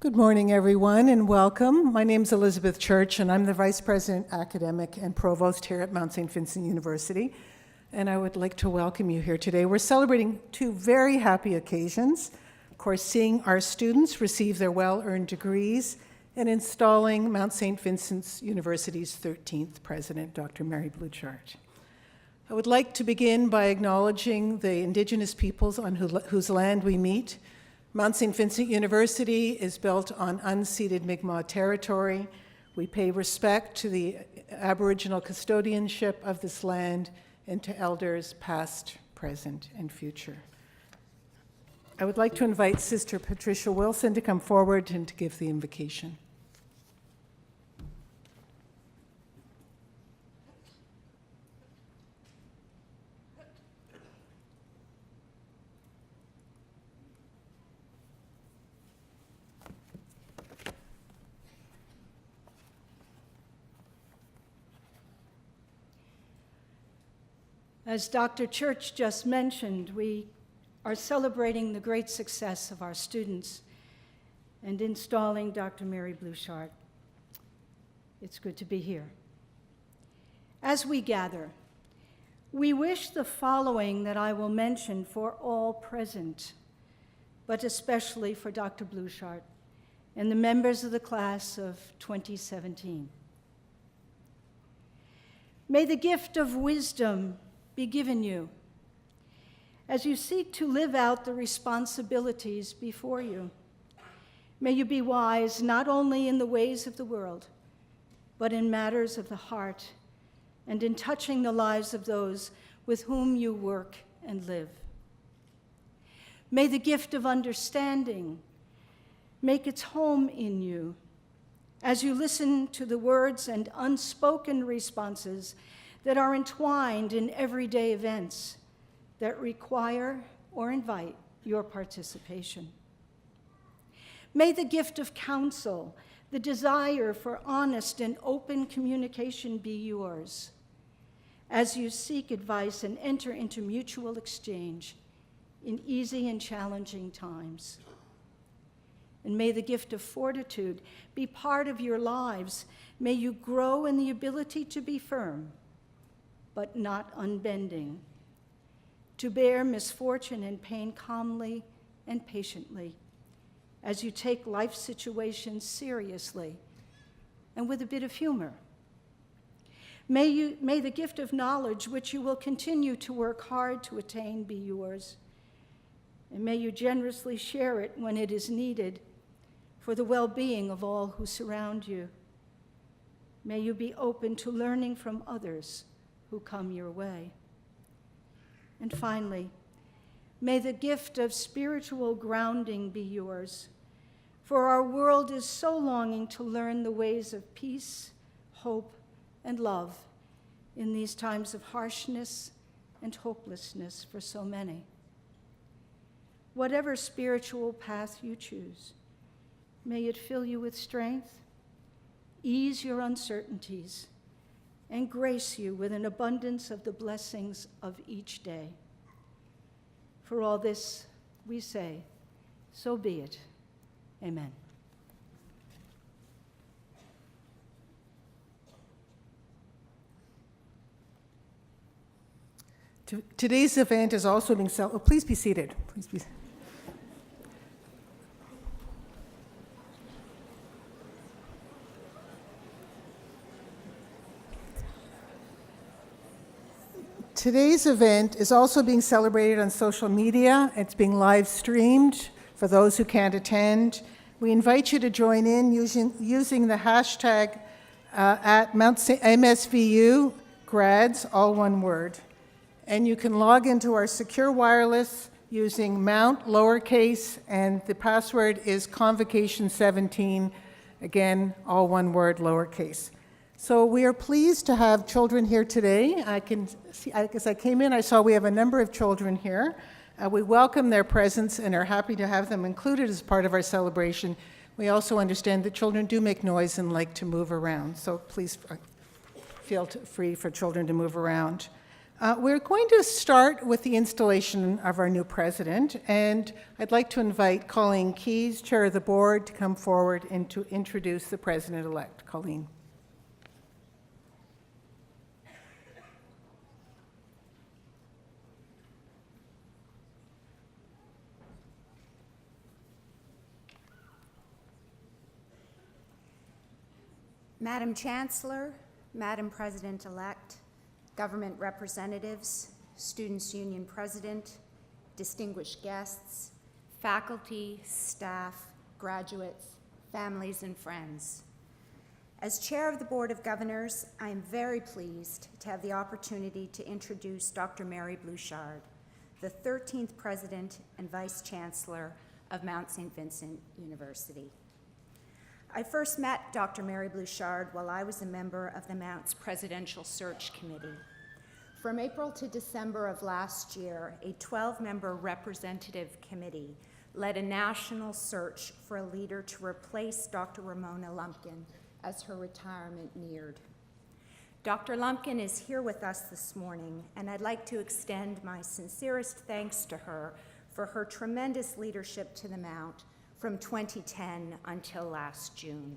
Good morning, everyone, and welcome. My name is Elizabeth Church, and I'm the Vice President Academic and Provost here at Mount Saint Vincent University, and I would like to welcome you here today. We're celebrating two very happy occasions. Of course, seeing our students receive their well-earned degrees and installing Mount Saint Vincent University's 13th President, Dr. Mary Bluechardt. I would like to begin by acknowledging the Indigenous peoples on whose land we meet. Mount Saint Vincent University is built on unceded Mi'kmaq territory. We pay respect to the Aboriginal custodianship of this land and to elders past, present, and future. I would like to invite Sister Patricia Wilson to come forward and to give the invocation. As Dr. Church just mentioned, we are celebrating the great success of our students and installing Dr. Mary Bluechardt. It's good to be here. As we gather, we wish the following that I will mention for all present, but especially for Dr. Bluechardt and the members of the class of 2017. May the gift of wisdom be given you as you seek to live out the responsibilities before you. May you be wise not only in the ways of the world, but in matters of the heart and in touching the lives of those with whom you work and live. May the gift of understanding make its home in you as you listen to the words and unspoken responses that are entwined in everyday events that require or invite your participation. May the gift of counsel, the desire for honest and open communication be yours as you seek advice and enter into mutual exchange in easy and challenging times. And may the gift of fortitude be part of your lives. May you grow in the ability to be firm, but not unbending, to bear misfortune and pain calmly and patiently as you take life situations seriously and with a bit of humor. May the gift of knowledge, which you will continue to work hard to attain, be yours, and may you generously share it when it is needed for the well-being of all who surround you. May you be open to learning from others who come your way. And finally, may the gift of spiritual grounding be yours, for our world is so longing to learn the ways of peace, hope, and love in these times of harshness and hopelessness for so many. Whatever spiritual path you choose, may it fill you with strength, ease your uncertainties, and grace you with an abundance of the blessings of each day. For all this we say, so be it. Amen. Today's event is also being celebrated. Please be seated. Please be seated. Today's event is also being celebrated on social media. It's being live streamed for those who can't attend. We invite you to join in using the hashtag at MSVU grads, all one word. And you can log into our secure wireless using Mount lowercase, and the password is convocation17, again, all one word, lowercase. So we are pleased to have children here today. I can see, as I came in, I saw we have a number of children here. We welcome their presence and are happy to have them included as part of our celebration. We also understand that children do make noise and like to move around, so please feel free for children to move around. We're going to start with the installation of our new president, and I'd like to invite Colleen Keyes, Chair of the Board, to come forward and to introduce the president-elect. Colleen. Madam Chancellor, Madam President-elect, government representatives, Students' Union President, distinguished guests, faculty, staff, graduates, families, and friends. As Chair of the Board of Governors, I am very pleased to have the opportunity to introduce Dr. Mary Bluechardt, the 13th President and Vice-Chancellor of Mount Saint Vincent University. I first met Dr. Mary Bluechardt while I was a member of the Mount's Presidential Search Committee. From April to December of last year, a 12-member representative committee led a national search for a leader to replace Dr. Ramona Lumpkin as her retirement neared. Dr. Lumpkin is here with us this morning, and I'd like to extend my sincerest thanks to her for her tremendous leadership to the Mount from 2010 until last June.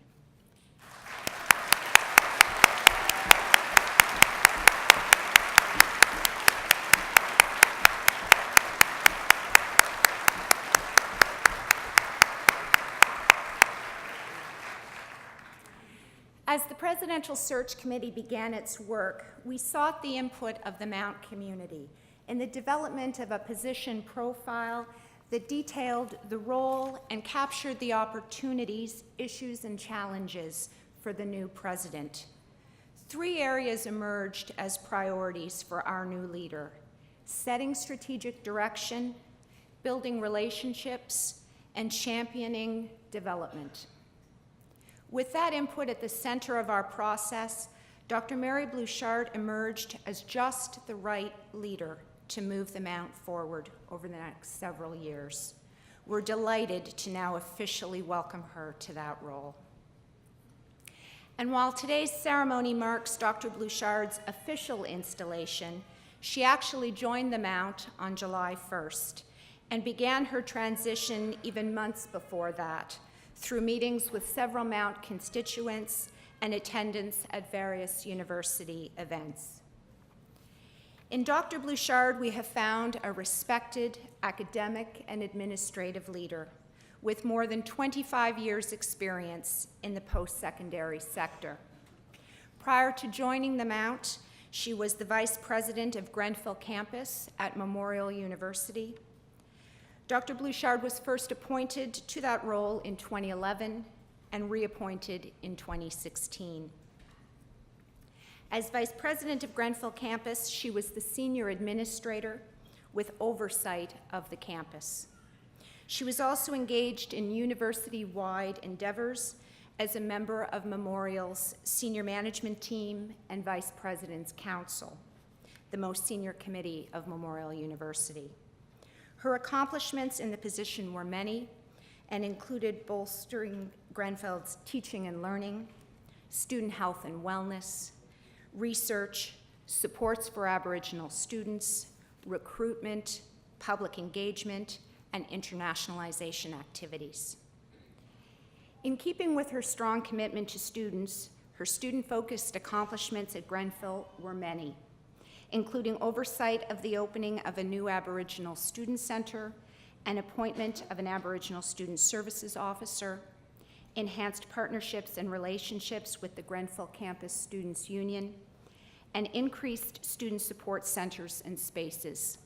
As the Presidential Search Committee began its work, we sought the input of the Mount community in the development of a position profile that detailed the role and captured the opportunities, issues, and challenges for the new president. 3 areas emerged as priorities for our new leader: setting strategic direction, building relationships, and championing development. With that input at the center of our process, Dr. Mary Bluechardt emerged as just the right leader to move the Mount forward over the next several years. We're delighted to now officially welcome her to that role. And while today's ceremony marks Dr. Bluechardt's official installation, she actually joined the Mount on July 1st and began her transition even months before that through meetings with several Mount constituents and attendance at various university events. In Dr. Bluechardt, we have found a respected academic and administrative leader with more than 25 years' experience in the post-secondary sector. Prior to joining the Mount, she was the vice president of Grenfell campus at Memorial University. Dr. Bluechardt was first appointed to that role in 2011 and reappointed in 2016. As vice president of Grenfell campus, she was the senior administrator with oversight of the campus. She was also engaged in university-wide endeavors as a member of Memorial's senior management team and vice president's council, the most senior committee of Memorial University. Her accomplishments in the position were many and included bolstering Grenfell's teaching and learning, student health and wellness, research, supports for Aboriginal students, recruitment, public engagement, and internationalization activities. In keeping with her strong commitment to students, her student-focused accomplishments at Grenfell were many, including oversight of the opening of a new Aboriginal Student Center, and appointment of an Aboriginal Student Services Officer, enhanced partnerships and relationships with the Grenfell Campus Students' Union, and increased student support centers and spaces.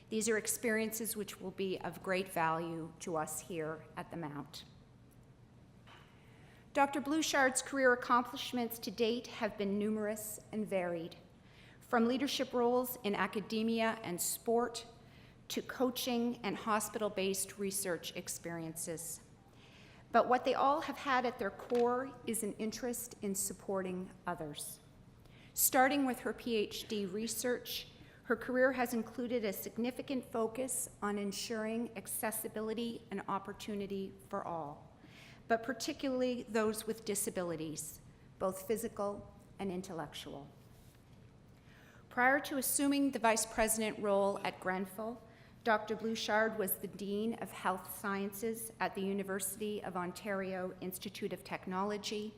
These are experiences which will be of great value to us here at the Mount. Dr. Bluechardt's career accomplishments to date have been numerous and varied, from leadership roles in academia and sport to coaching and hospital-based research experiences. But what they all have had at their core is an interest in supporting others. Starting with her PhD research, her career has included a significant focus on ensuring accessibility and opportunity for all, but particularly those with disabilities, both physical and intellectual. Prior to assuming the vice president role at Grenfell, Dr. Bluechardt was the Dean of Health Sciences at the University of Ontario Institute of Technology,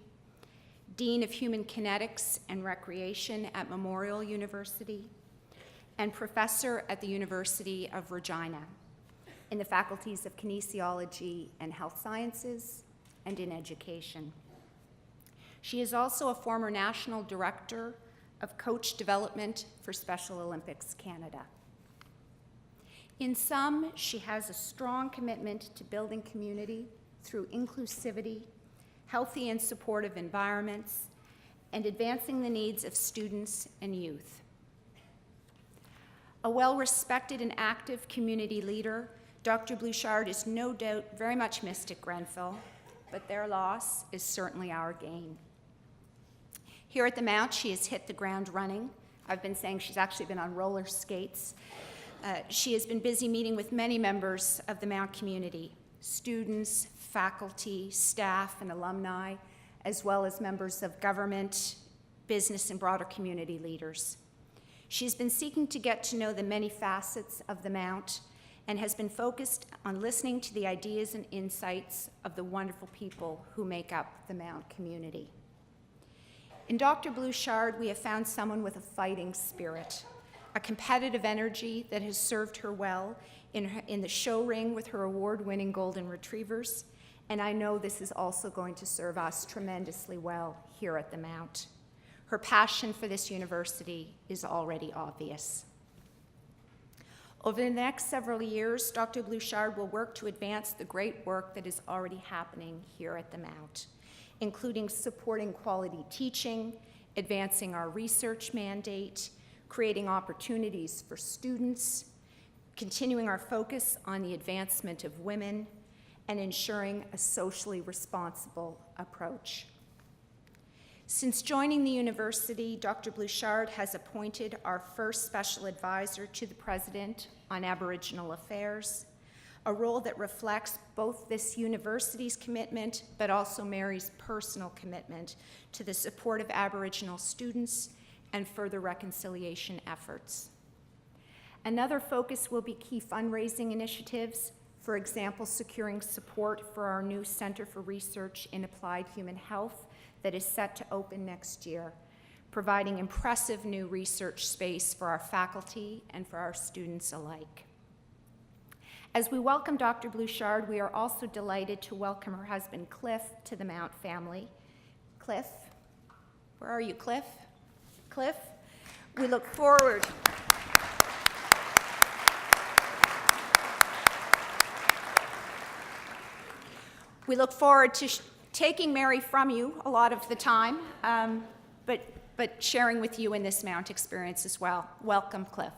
Dean of Human Kinetics and Recreation at Memorial University, and Professor at the University of Regina in the faculties of Kinesiology and Health Sciences and in Education. She is also a former National Director of Coach Development for Special Olympics Canada. In sum, she has a strong commitment to building community through inclusivity, healthy and supportive environments, and advancing the needs of students and youth. A well-respected and active community leader, Dr. Bluechardt is no doubt very much missed at Grenfell, but their loss is certainly our gain. Here at the Mount, she has hit the ground running. I've been saying she's actually been on roller skates. She has been busy meeting with many members of the Mount community, students, faculty, staff, and alumni, as well as members of government, business, and broader community leaders. She's been seeking to get to know the many facets of the Mount and has been focused on listening to the ideas and insights of the wonderful people who make up the Mount community. In Dr. Bluechardt, we have found someone with a fighting spirit, a competitive energy that has served her well in the show ring with her award-winning golden retrievers, and I know this is also going to serve us tremendously well here at the Mount. Her passion for this university is already obvious. Over the next several years, Dr. Bluechardt will work to advance the great work that is already happening here at the Mount, including supporting quality teaching, advancing our research mandate, creating opportunities for students, continuing our focus on the advancement of women, and ensuring a socially responsible approach. Since joining the university, Dr. Bluechardt has appointed our first special advisor to the President on Aboriginal Affairs, a role that reflects both this university's commitment, but also Mary's personal commitment to the support of Aboriginal students and further reconciliation efforts. Another focus will be key fundraising initiatives, for example, securing support for our new Center for Research in Applied Human Health that is set to open next year, providing impressive new research space for our faculty and for our students alike. As we welcome Dr. Bluechardt, we are also delighted to welcome her husband, Cliff, to the Mount family. Cliff, where are you, Cliff? Cliff, we look forward. We look forward to taking Mary from you a lot of the time, but sharing with you in this Mount experience as well. Welcome, Cliff.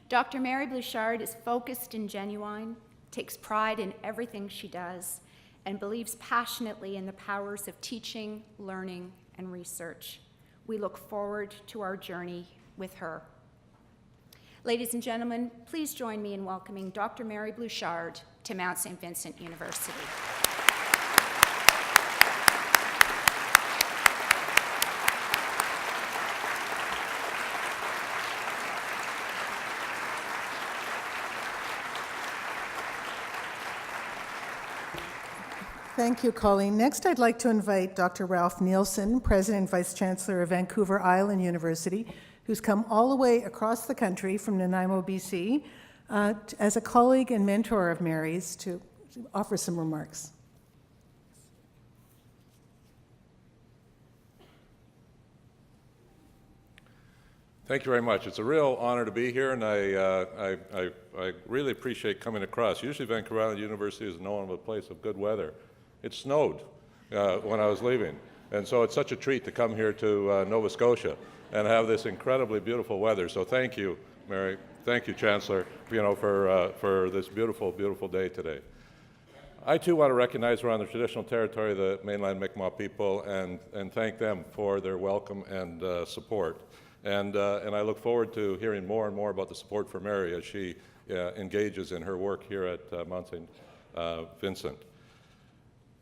Dr. Mary Bluechardt is focused and genuine, takes pride in everything she does, and believes passionately in the powers of teaching, learning, and research. We look forward to our journey with her. Ladies and gentlemen, please join me in welcoming Dr. Mary Bluechardt to Mount Saint Vincent University. Thank you, Colleen. Next, I'd like to invite Dr. Ralph Nielsen, President and Vice-Chancellor of Vancouver Island University, who's come all the way across the country from Nanaimo, BC, as a colleague and mentor of Mary's, to offer some remarks. Thank you very much. It's a real honor to be here, and I really appreciate coming across. Usually Vancouver Island University is known as a place of good weather. It snowed when I was leaving, and so it's such a treat to come here to Nova Scotia and have this incredibly beautiful weather. So thank you, Mary. Thank you, Chancellor, for this beautiful, beautiful day today. I too want to recognize we're on the traditional territory of the mainland Mi'kmaq people and thank them for their welcome and support. And I look forward to hearing more and more about the support for Mary as she engages in her work here at Mount St. Vincent.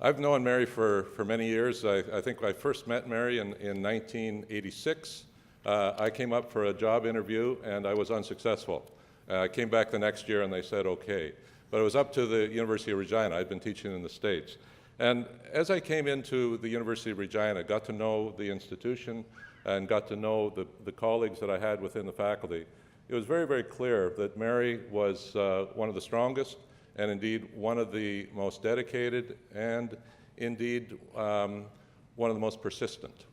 I've known Mary for many years. I think I first met Mary in 1986 I came up for a job interview and I was unsuccessful. I came back the next year and they said okay. But it was up to the University of Regina. I'd been teaching in the States. And as I came into the University of Regina, got to know the institution and got to know the colleagues that I had within the faculty, it was very, very clear that Mary was one of the strongest and indeed one of the most dedicated and indeed one of the most persistent.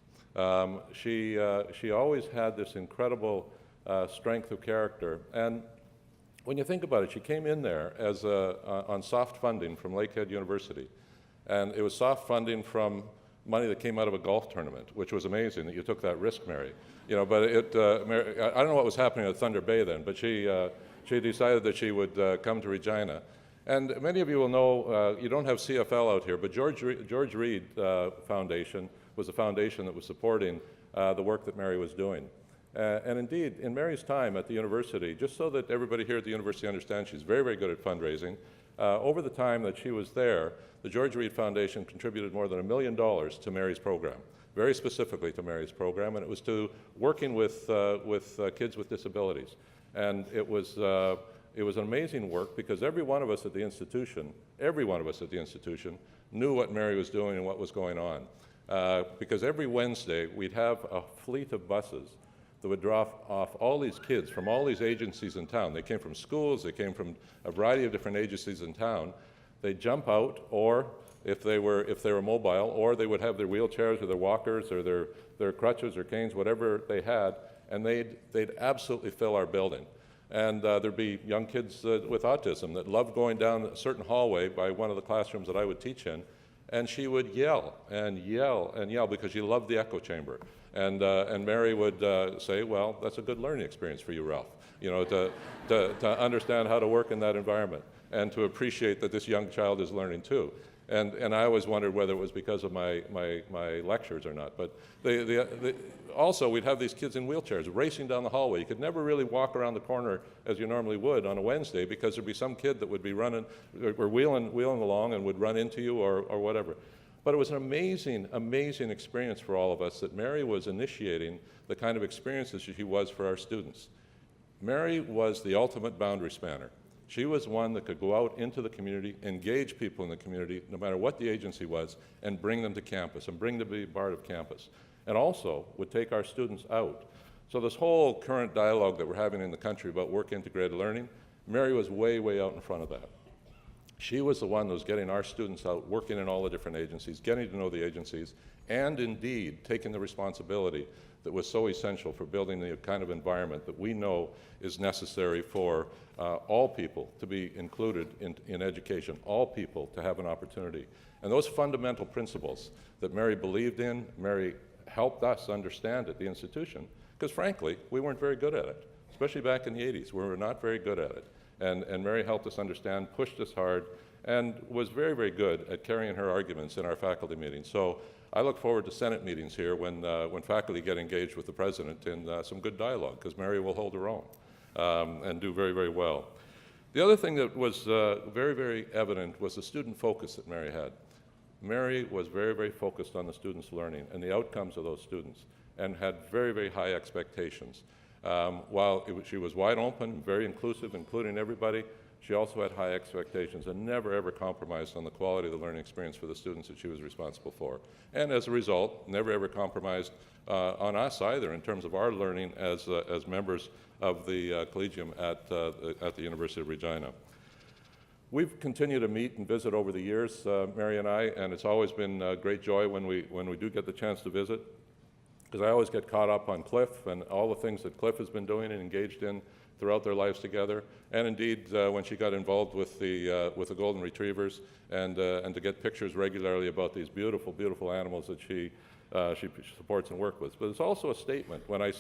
She always had this incredible strength of character. And when you think about it, she came in there as on soft funding from Lakehead University. And it was soft funding from money that came out of a golf tournament, which was amazing that you took that risk, Mary. You know, but Mary, I don't know what was happening at Thunder Bay then, but she decided that she would come to Regina. And many of you will know, you don't have CFL out here, but George Reed Foundation was a foundation that was supporting the work that Mary was doing. And indeed, in Mary's time at the university, just so that everybody here at the university understands, she's very, very good at fundraising. Over the time that she was there, the George Reed Foundation contributed more than $1 million to Mary's program, very specifically to Mary's program, and it was to working with kids with disabilities. And it was an amazing work because every one of us at the institution, knew what Mary was doing and what was going on. Because every Wednesday, we'd have a fleet of buses that would drop off all these kids from all these agencies in town. They came from schools, they came from a variety of different agencies in town. They'd jump out, or if they were mobile, or they would have their wheelchairs or their walkers or their crutches or canes, whatever they had, and they'd absolutely fill our building. And there'd be young kids with autism that loved going down a certain hallway by one of the classrooms that I would teach in, and she would yell and yell and yell because she loved the echo chamber. And Mary would say, well, that's a good learning experience for you, Ralph, you know, to understand how to work in that environment and to appreciate that this young child is learning too. And I always wondered whether it was because of my lectures or not. But also, we'd have these kids in wheelchairs racing down the hallway. You could never really walk around the corner as you normally would on a Wednesday because there'd be some kid that would be running or wheeling along and would run into you or whatever. But it was an amazing, amazing experience for all of us that Mary was initiating the kind of experiences she was for our students. Mary was the ultimate boundary spanner. She was one that could go out into the community, engage people in the community, no matter what the agency was, and bring them to campus and bring them to be part of campus. And also would take our students out. So this whole current dialogue that we're having in the country about work-integrated learning, Mary was way, way out in front of that. She was the one that was getting our students out, working in all the different agencies, getting to know the agencies, and indeed taking the responsibility that was so essential for building the kind of environment that we know is necessary for all people to be included in education, all people to have an opportunity. And those fundamental principles that Mary believed in, Mary helped us understand at the institution, because frankly, we weren't very good at it, especially back in the 80s. We were not very good at it. And Mary helped us understand, pushed us hard, and was very, very good at carrying her arguments in our faculty meetings. So I look forward to Senate meetings here when faculty get engaged with the president in some good dialogue, because Mary will hold her own and do very, very well. The other thing that was very, very evident was the student focus that Mary had. Mary was very, very focused on the students' learning and the outcomes of those students, and had very, very high expectations. While she was wide open, very inclusive, including everybody, she also had high expectations and never ever compromised on the quality of the learning experience for the students that she was responsible for. And as a result, never ever compromised on us either in terms of our learning as members of the collegium at the University of Regina. We've continued to meet and visit over the years, Mary and I, and it's always been a great joy when we do get the chance to visit, because I always get caught up on Cliff and all the things that Cliff has been doing and engaged in throughout their lives together, and indeed when she got involved with the Golden Retrievers, and to get pictures regularly about these beautiful, beautiful animals that she supports and works with. But it's also a statement. When I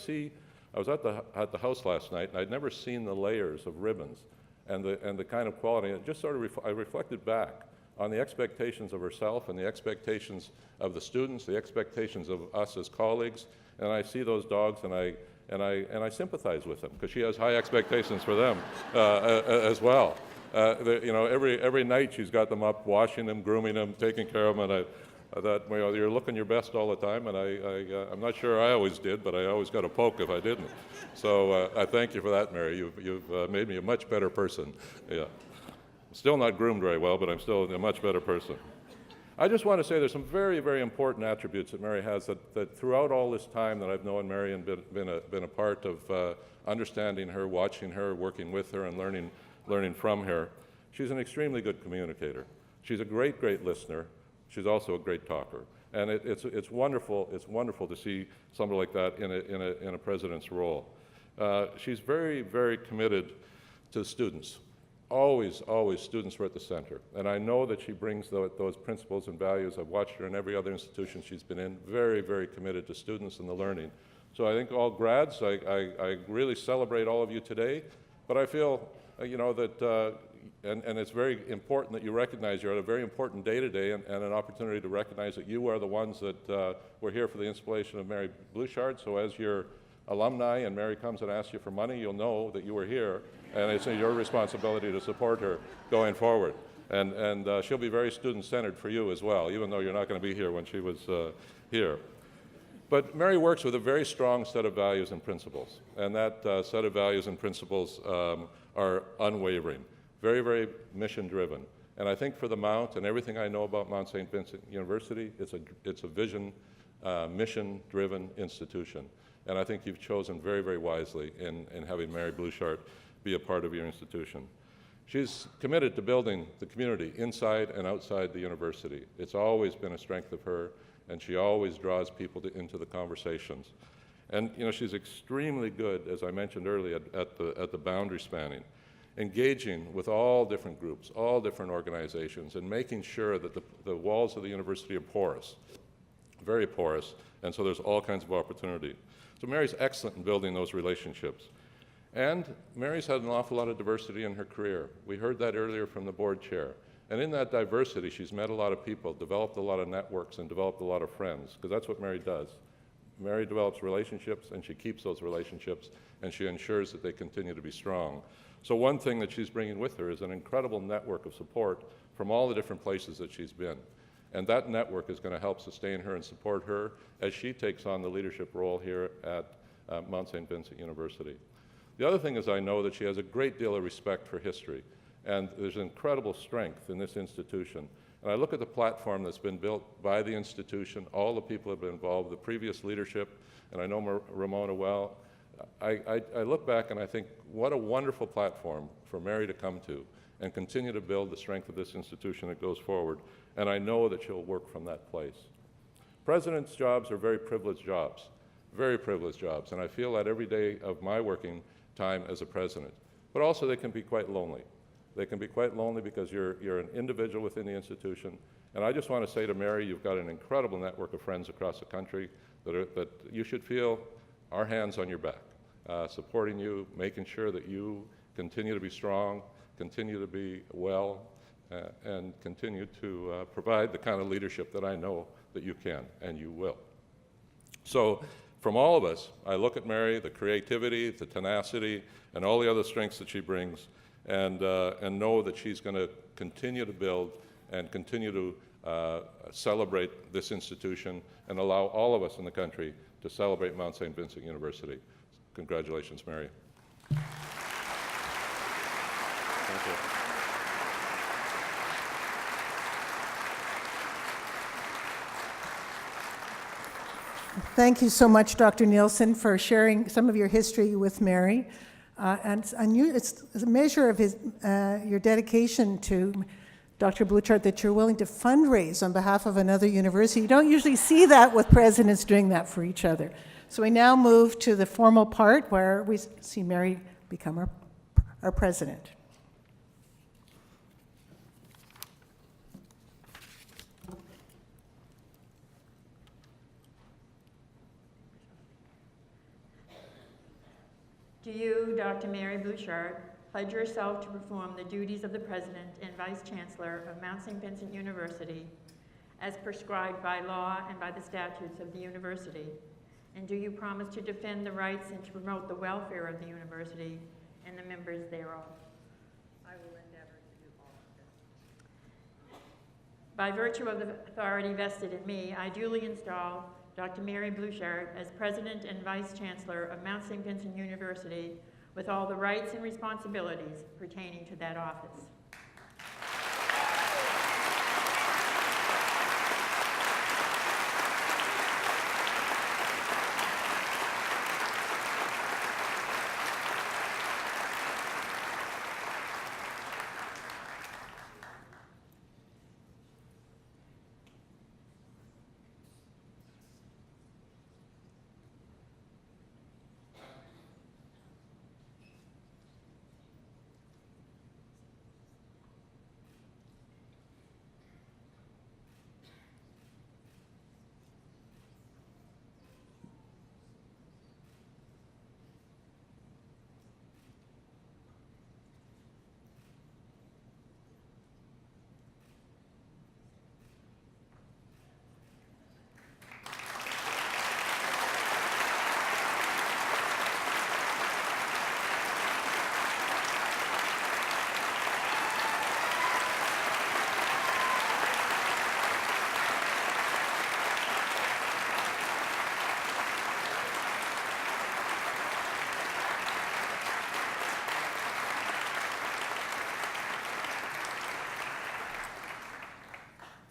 was at the house last night, and I'd never seen the layers of ribbons and the kind of quality. It just sort of I reflected back on the expectations of herself and the expectations of the students, the expectations of us as colleagues, and I see those dogs and I sympathize with them because she has high expectations for them as well. You know, every night she's got them up, washing them, grooming them, taking care of them, and I thought, well, you're looking your best all the time, and I'm not sure I always did, but I always got a poke if I didn't. So I thank you for that, Mary. You've made me a much better person. Yeah. Still not groomed very well, but I'm still a much better person. I just want to say there's some very, very important attributes that Mary has that throughout all this time that I've known Mary and been a part of understanding her, watching her, working with her, and learning from her. She's an extremely good communicator. She's a great, great listener. She's also a great talker. And it's wonderful to see somebody like that in a president's role. She's very, very committed to students. Always students were at the center. And I know that she brings those principles and values. I've watched her in every other institution she's been in, very, very committed to students and the learning. So I think all grads, I really celebrate all of you today, but I feel, that, and it's very important that you recognize you're at a very important day today and an opportunity to recognize that you are the ones that were here for the installation of Mary Bluechardt. So as your alumni and Mary comes and asks you for money, you'll know that you were here, and it's your responsibility to support her going forward. And she'll be very student-centered for you as well, even though you're not going to be here when she was here. But Mary works with a very strong set of values and principles, and that set of values and principles are unwavering, very, very mission-driven. And I think for the Mount and everything I know about Mount Saint Vincent University, it's a vision, mission-driven institution. And I think you've chosen very, very wisely in having Mary Bluechardt be a part of your institution. She's committed to building the community inside and outside the university. It's always been a strength of her, and she always draws people into the conversations. And she's extremely good, as I mentioned earlier, at the boundary spanning, engaging with all different groups, all different organizations, and making sure that the walls of the university are porous, very porous, and so there's all kinds of opportunity. So Mary's excellent in building those relationships. And Mary's had an awful lot of diversity in her career. We heard that earlier from the board chair. And in that diversity, she's met a lot of people, developed a lot of networks, and developed a lot of friends, because that's what Mary does. Mary develops relationships, and she keeps those relationships, and she ensures that they continue to be strong. So one thing that she's bringing with her is an incredible network of support from all the different places that she's been. And that network is going to help sustain her and support her as she takes on the leadership role here at Mount Saint Vincent University. The other thing is I know that she has a great deal of respect for history, and there's incredible strength in this institution. And I look at the platform that's been built by the institution, all the people that have been involved, the previous leadership, and I know Ramona well. I look back and I think, what a wonderful platform for Mary to come to and continue to build the strength of this institution that goes forward. And I know that she'll work from that place. President's jobs are very privileged jobs, and I feel that every day of my working time as a president. But also they can be quite lonely. They can be quite lonely because you're an individual within the institution. And I just want to say to Mary, you've got an incredible network of friends across the country that you should feel our hands on your back, supporting you, making sure that you continue to be strong, continue to be well, and continue to provide the kind of leadership that I know that you can and you will. So from all of us, I look at Mary, the creativity, the tenacity, and all the other strengths that she brings, and know that she's going to continue to build and continue to celebrate this institution and allow all of us in the country to celebrate Mount Saint Vincent University. Congratulations, Mary. Thank you. Thank you so much, Dr. Nielsen, for sharing some of your history with Mary. It's a measure of your dedication to Dr. Bluechardt that you're willing to fundraise on behalf of another university. You don't usually see that with presidents doing that for each other. So we now move to the formal part where we see Mary become our president. Do you, Dr. Mary Bluechardt, pledge yourself to perform the duties of the President and Vice-Chancellor of Mount Saint Vincent University as prescribed by law and by the statutes of the university? And do you promise to defend the rights and to promote the welfare of the university and the members thereof? I will endeavor to do all of this. By virtue of the authority vested in me, I duly install Dr. Mary Bluechardt as President and Vice-Chancellor of Mount St. Vincent University with all the rights and responsibilities pertaining to that office.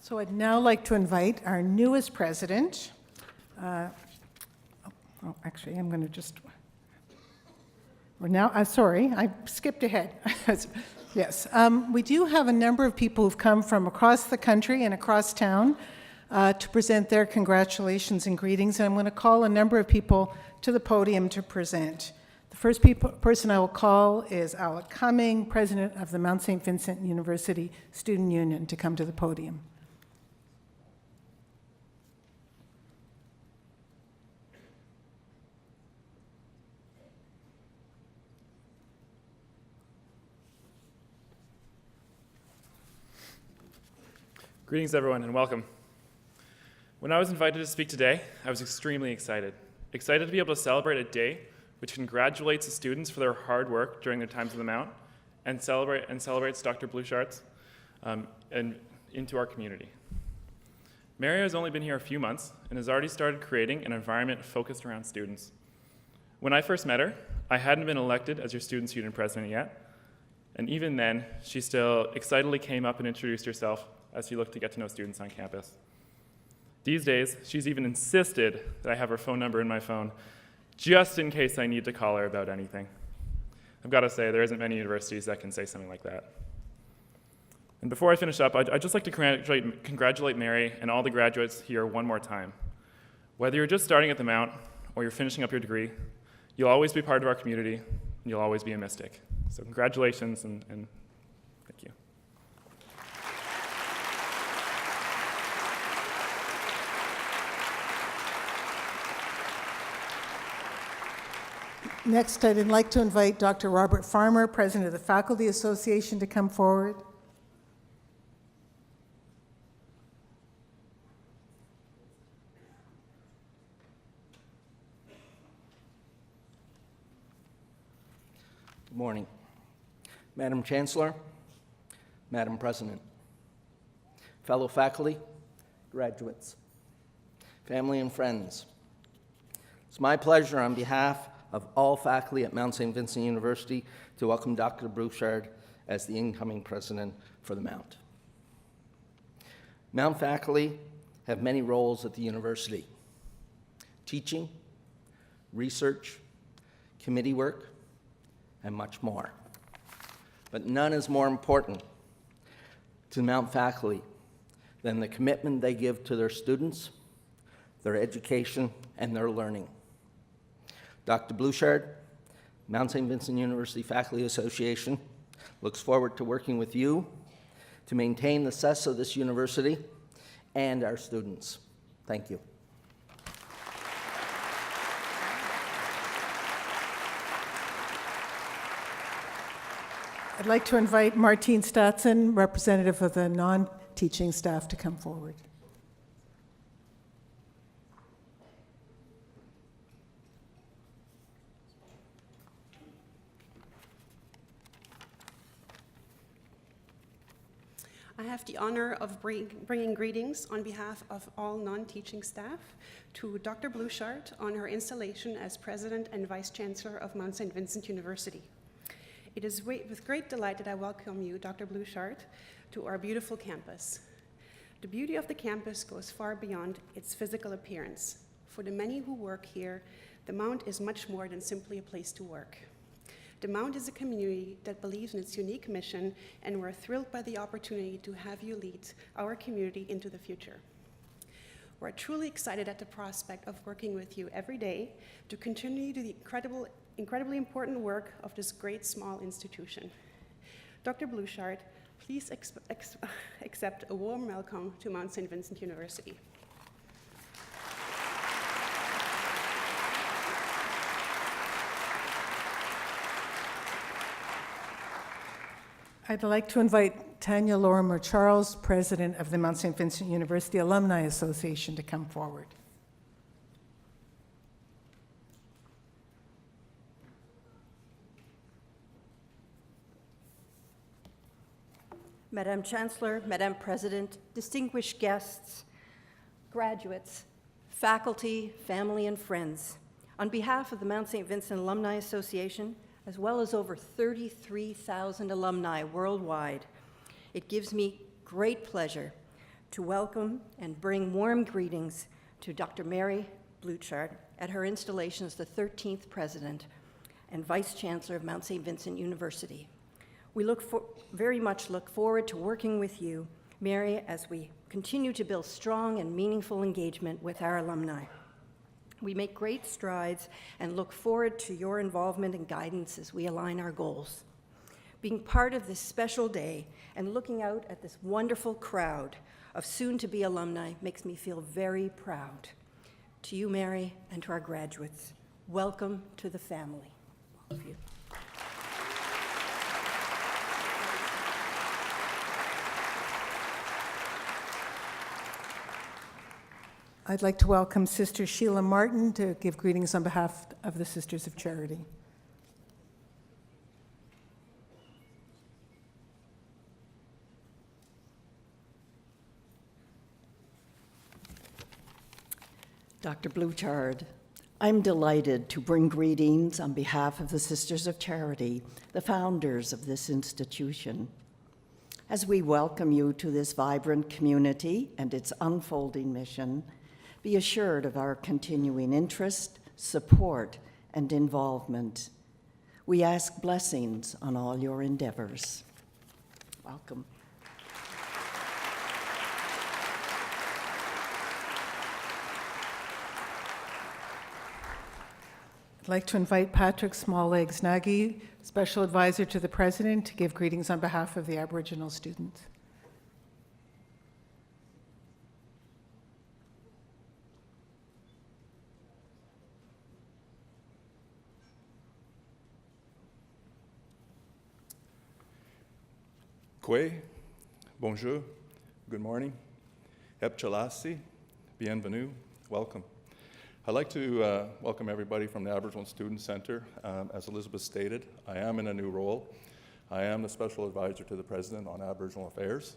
So I'd now like to invite our newest president. Actually, I'm going to just, sorry, I skipped ahead. Yes, we do have a number of people who've come from across the country and across town to present their congratulations and greetings, and I'm going to call a number of people to the podium to present. The first person I will call is Alec Cumming, president of the Mount St. Vincent University Student Union, to come to the podium. Greetings, everyone, and welcome. When I was invited to speak today, I was extremely excited. Excited to be able to celebrate a day which congratulates the students for their hard work during their times on the Mount and celebrates Dr. Bluechardt and into our community. Mary has only been here a few months and has already started creating an environment focused around students. When I first met her, I hadn't been elected as your student union president yet, and even then, she still excitedly came up and introduced herself as she looked to get to know students on campus. These days, she's even insisted that I have her phone number in my phone, just in case I need to call her about anything. I've got to say, there isn't many universities that can say something like that. And before I finish up, I'd just like to congratulate Mary and all the graduates here one more time. Whether you're just starting at the Mount or you're finishing up your degree, you'll always be part of our community, and you'll always be a mystic. So congratulations, and thank you. Next, I'd like to invite Dr. Robert Farmer, president of the Faculty Association, to come forward. Good morning. Madam Chancellor, Madam President, fellow faculty, graduates, family and friends. It's my pleasure on behalf of all faculty at Mount St. Vincent University to welcome Dr. Bluechardt as the incoming president for the Mount. Mount faculty have many roles at the university: teaching, research, committee work, and much more. But none is more important to Mount faculty than the commitment they give to their students, their education, and their learning. Dr. Bluechardt, Mount St. Vincent University Faculty Association looks forward to working with you to maintain the success of this university and our students. Thank you. I'd like to invite Martine Statson, representative of the non-teaching staff, to come forward. I have the honor of bringing greetings on behalf of all non-teaching staff to Dr. Bluechardt on her installation as President and Vice-Chancellor of Mount Saint Vincent University. It is with great delight that I welcome you, Dr. Bluechardt, to our beautiful campus. The beauty of the campus goes far beyond its physical appearance. For the many who work here, the Mount is much more than simply a place to work. The Mount is a community that believes in its unique mission, and we're thrilled by the opportunity to have you lead our community into the future. We're truly excited at the prospect of working with you every day to continue the incredibly important work of this great small institution. Dr. Bluechardt, please accept a warm welcome to Mount Saint Vincent University. I'd like to invite Tanya Lorimer Charles, President of the Mount St. Vincent University Alumni Association, to come forward. Madam Chancellor, Madam President, distinguished guests, graduates, faculty, family, and friends, on behalf of the Mount St. Vincent Alumni Association, as well as over 33,000 alumni worldwide, it gives me great pleasure to welcome and bring warm greetings to Dr. Mary Bluechardt at her installation as the 13th President and Vice-Chancellor of Mount St. Vincent University. We very much look forward to working with you, Mary, as we continue to build strong and meaningful engagement with our alumni. We make great strides and look forward to your involvement and guidance as we align our goals. Being part of this special day and looking out at this wonderful crowd of soon-to-be alumni makes me feel very proud. To you, Mary, and to our graduates, welcome to the family, all of you. I'd like to welcome Sister Sheila Martin to give greetings on behalf of the Sisters of Charity. Dr. Bluechardt, I'm delighted to bring greetings on behalf of the Sisters of Charity, the founders of this institution. As we welcome you to this vibrant community and its unfolding mission, be assured of our continuing interest, support, and involvement. We ask blessings on all your endeavors. Welcome. I'd like to invite Patrick Smalllegs Nagy, Special Advisor to the President, to give greetings on behalf of the Aboriginal students. Kwe, bonjour, good morning, Epchalasi, bienvenue, welcome. I'd like to welcome everybody from the Aboriginal Student Center. As Elizabeth stated, I am in a new role. I am the Special Advisor to the President on Aboriginal Affairs.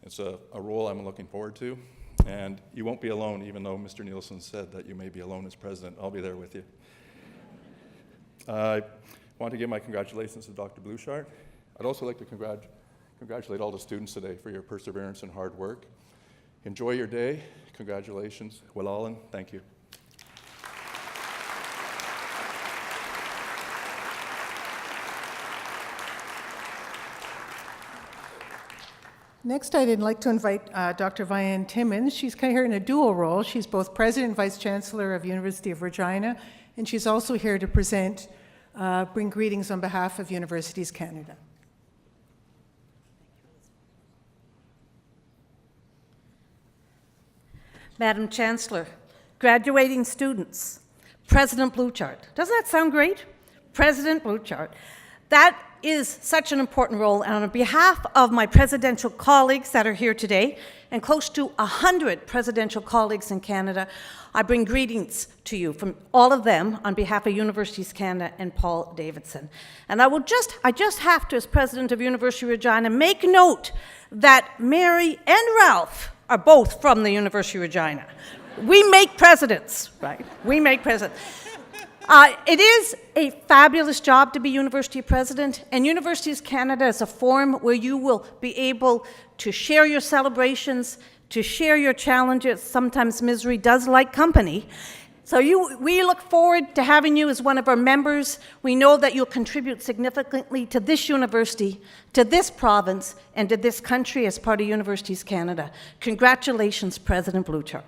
It's a role I'm looking forward to, and you won't be alone, even though Mr. Nielsen said that you may be alone as President. I'll be there with you. I want to give my congratulations to Dr. Bluechardt. I'd also like to congratulate all the students today for your perseverance and hard work. Enjoy your day. Congratulations. Willalan, thank you. Next, I'd like to invite Dr. Vianne Timmins. She's kind of here in a dual role. She's both President and Vice-Chancellor of University of Regina, and she's also here to bring greetings on behalf of Universities Canada. Madam Chancellor, graduating students, President Bluechardt. Doesn't that sound great? President Bluechardt. That is such an important role, and on behalf of my presidential colleagues that are here today, and close to 100 presidential colleagues in Canada, I bring greetings to you from all of them on behalf of Universities Canada and Paul Davidson. And I just have to, as president of University of Regina, make note that Mary and Ralph are both from the University of Regina. We make presidents, right? We make presidents. It is a fabulous job to be University President, and Universities Canada is a forum where you will be able to share your celebrations, to share your challenges. Sometimes misery does like company. So we look forward to having you as one of our members. We know that you'll contribute significantly to this university, to this province, and to this country as part of Universities Canada. Congratulations, President Bluechardt.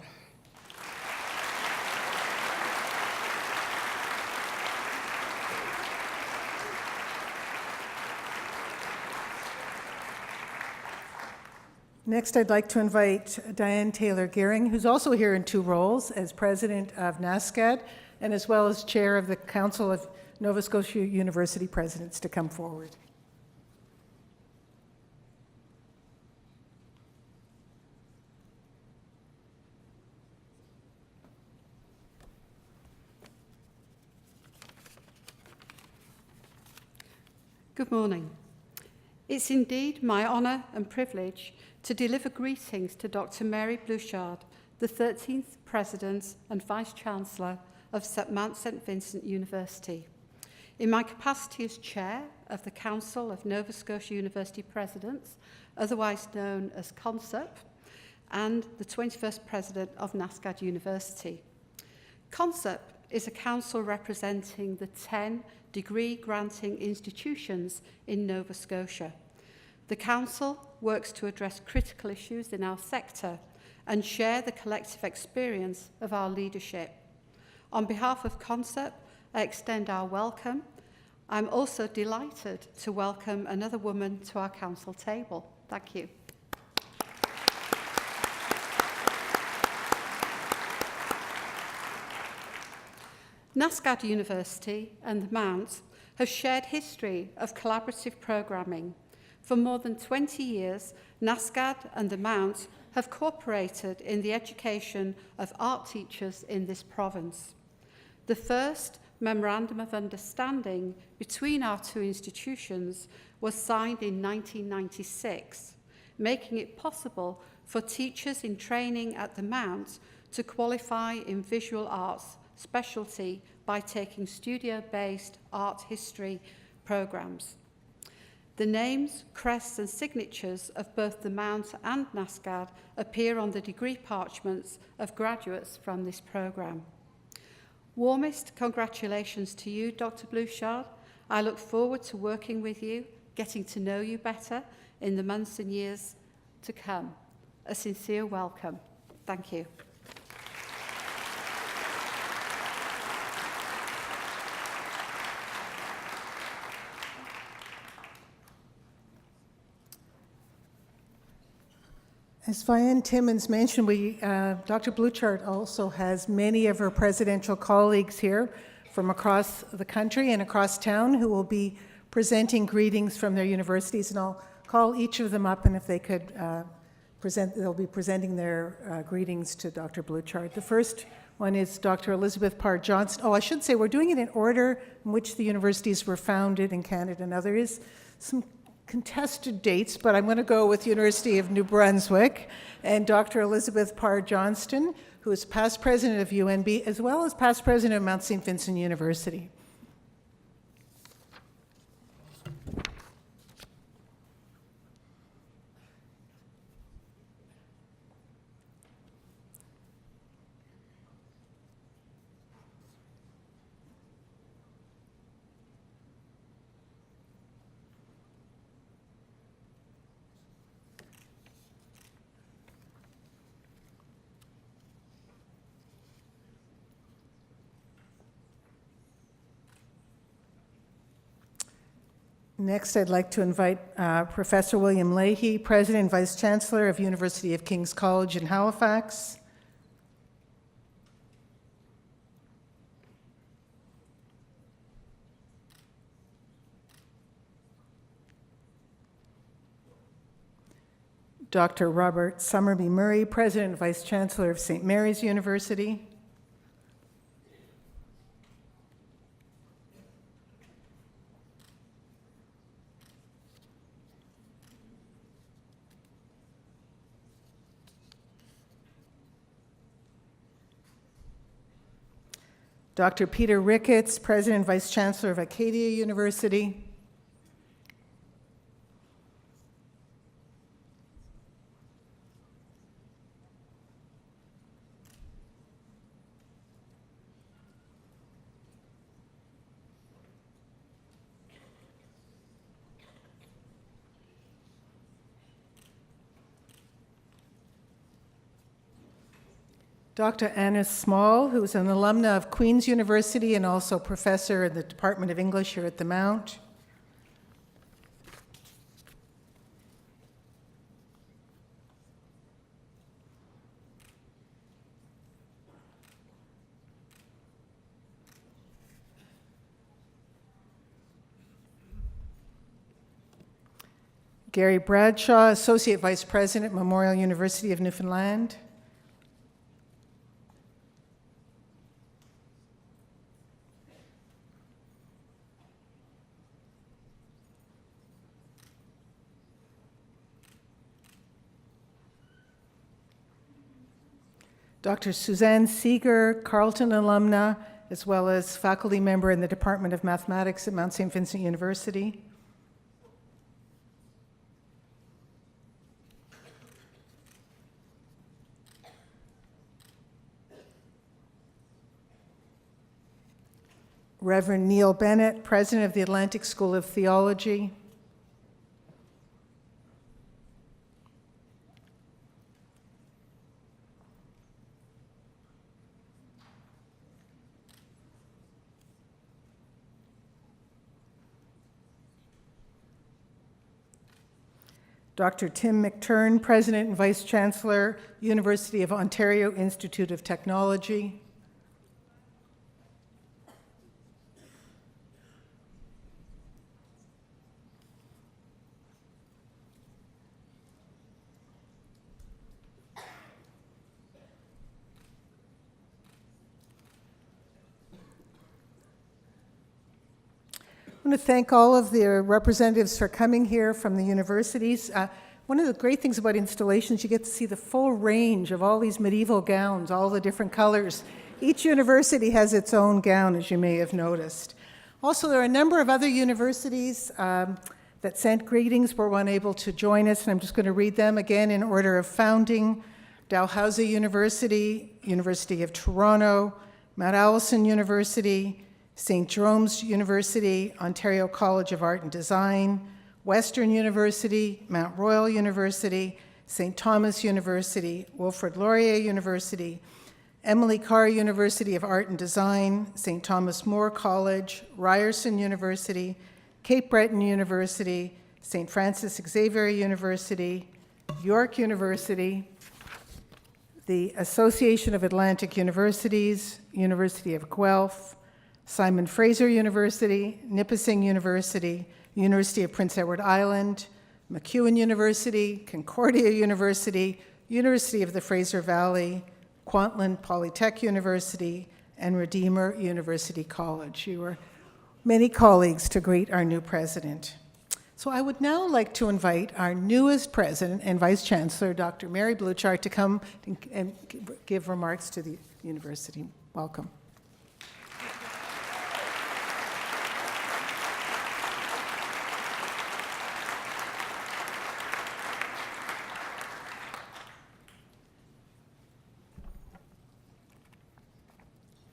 Next, I'd like to invite Diane Taylor-Gehring, who's also here in two roles, as president of NASCAD and as well as chair of the Council of Nova Scotia University Presidents, to come forward. Good morning. It's indeed my honour and privilege to deliver greetings to Dr. Mary Bluechardt, the 13th President and Vice-Chancellor of Mount St. Vincent University. In my capacity as Chair of the Council of Nova Scotia University Presidents, otherwise known as CONSEP, and the 21st President of NASCAD University. CONSEP is a council representing the 10 degree-granting institutions in Nova Scotia. The Council works to address critical issues in our sector and share the collective experience of our leadership. On behalf of CONSEP, I extend our welcome. I'm also delighted to welcome another woman to our Council table. Thank you. NASCAD University and the Mount have shared history of collaborative programming. For more than 20 years, NASCAD and the Mount have cooperated in the education of art teachers in this province. The first Memorandum of Understanding between our two institutions was signed in 1996, making it possible for teachers in training at the Mount to qualify in visual arts specialty by taking studio-based art history programs. The names, crests and signatures of both the Mount and NASCAD appear on the degree parchments of graduates from this program. Warmest congratulations to you, Dr. Bluechardt. I look forward to working with you, getting to know you better in the months and years to come. A sincere welcome. Thank you. As Vianne Timmons mentioned, Dr. Bluechardt also has many of her presidential colleagues here from across the country and across town who will be presenting greetings from their universities, and I'll call each of them up, and if they could they'll be presenting their greetings to Dr. Bluechardt. The first one is Dr. Elizabeth Parr Johnston. Oh, I should say we're doing it in order in which the universities were founded in Canada. Now, there is some contested dates, but I'm going to go with University of New Brunswick and Dr. Elizabeth Parr Johnston, who is past president of UNB, as well as past president of Mount St. Vincent University. Next, I'd like to invite Professor William Leahy, President and Vice-Chancellor of University of King's College in Halifax. Dr. Robert Summerby Murray, President and Vice-Chancellor of St. Mary's University. Dr. Peter Ricketts, President and Vice-Chancellor of Acadia University. Dr. Anna Small, who is an alumna of Queen's University and also professor in the Department of English here at the Mount. Gary Bradshaw, Associate Vice President, Memorial University of Newfoundland. Dr. Suzanne Seeger, Carleton alumna, as well as faculty member in the Department of Mathematics at Mount St. Vincent University. Reverend Neil Bennett, President of the Atlantic School of Theology. Dr. Tim McTurn, President and Vice-Chancellor, University of Ontario Institute of Technology. I want to thank all of the representatives for coming here from the universities. One of the great things about installations, you get to see the full range of all these medieval gowns, all the different colors. Each university has its own gown, as you may have noticed. Also, there are a number of other universities that sent greetings but were unable to join us, and I'm just going to read them again in order of founding. Dalhousie University, University of Toronto, Mount Allison University, St. Jerome's University, Ontario College of Art and Design, Western University, Mount Royal University, St. Thomas University, Wilfrid Laurier University, Emily Carr University of Art and Design, St. Thomas More College, Ryerson University, Cape Breton University, St. Francis Xavier University, York University, the Association of Atlantic Universities, University of Guelph, Simon Fraser University, Nipissing University, University of Prince Edward Island, MacEwan University, Concordia University, University of the Fraser Valley, Kwantlen Polytech University, and Redeemer University College. You were many colleagues to greet our new president. So I would now like to invite our newest president and vice-chancellor, Dr. Mary Bluechardt, to come and give remarks to the university. Welcome.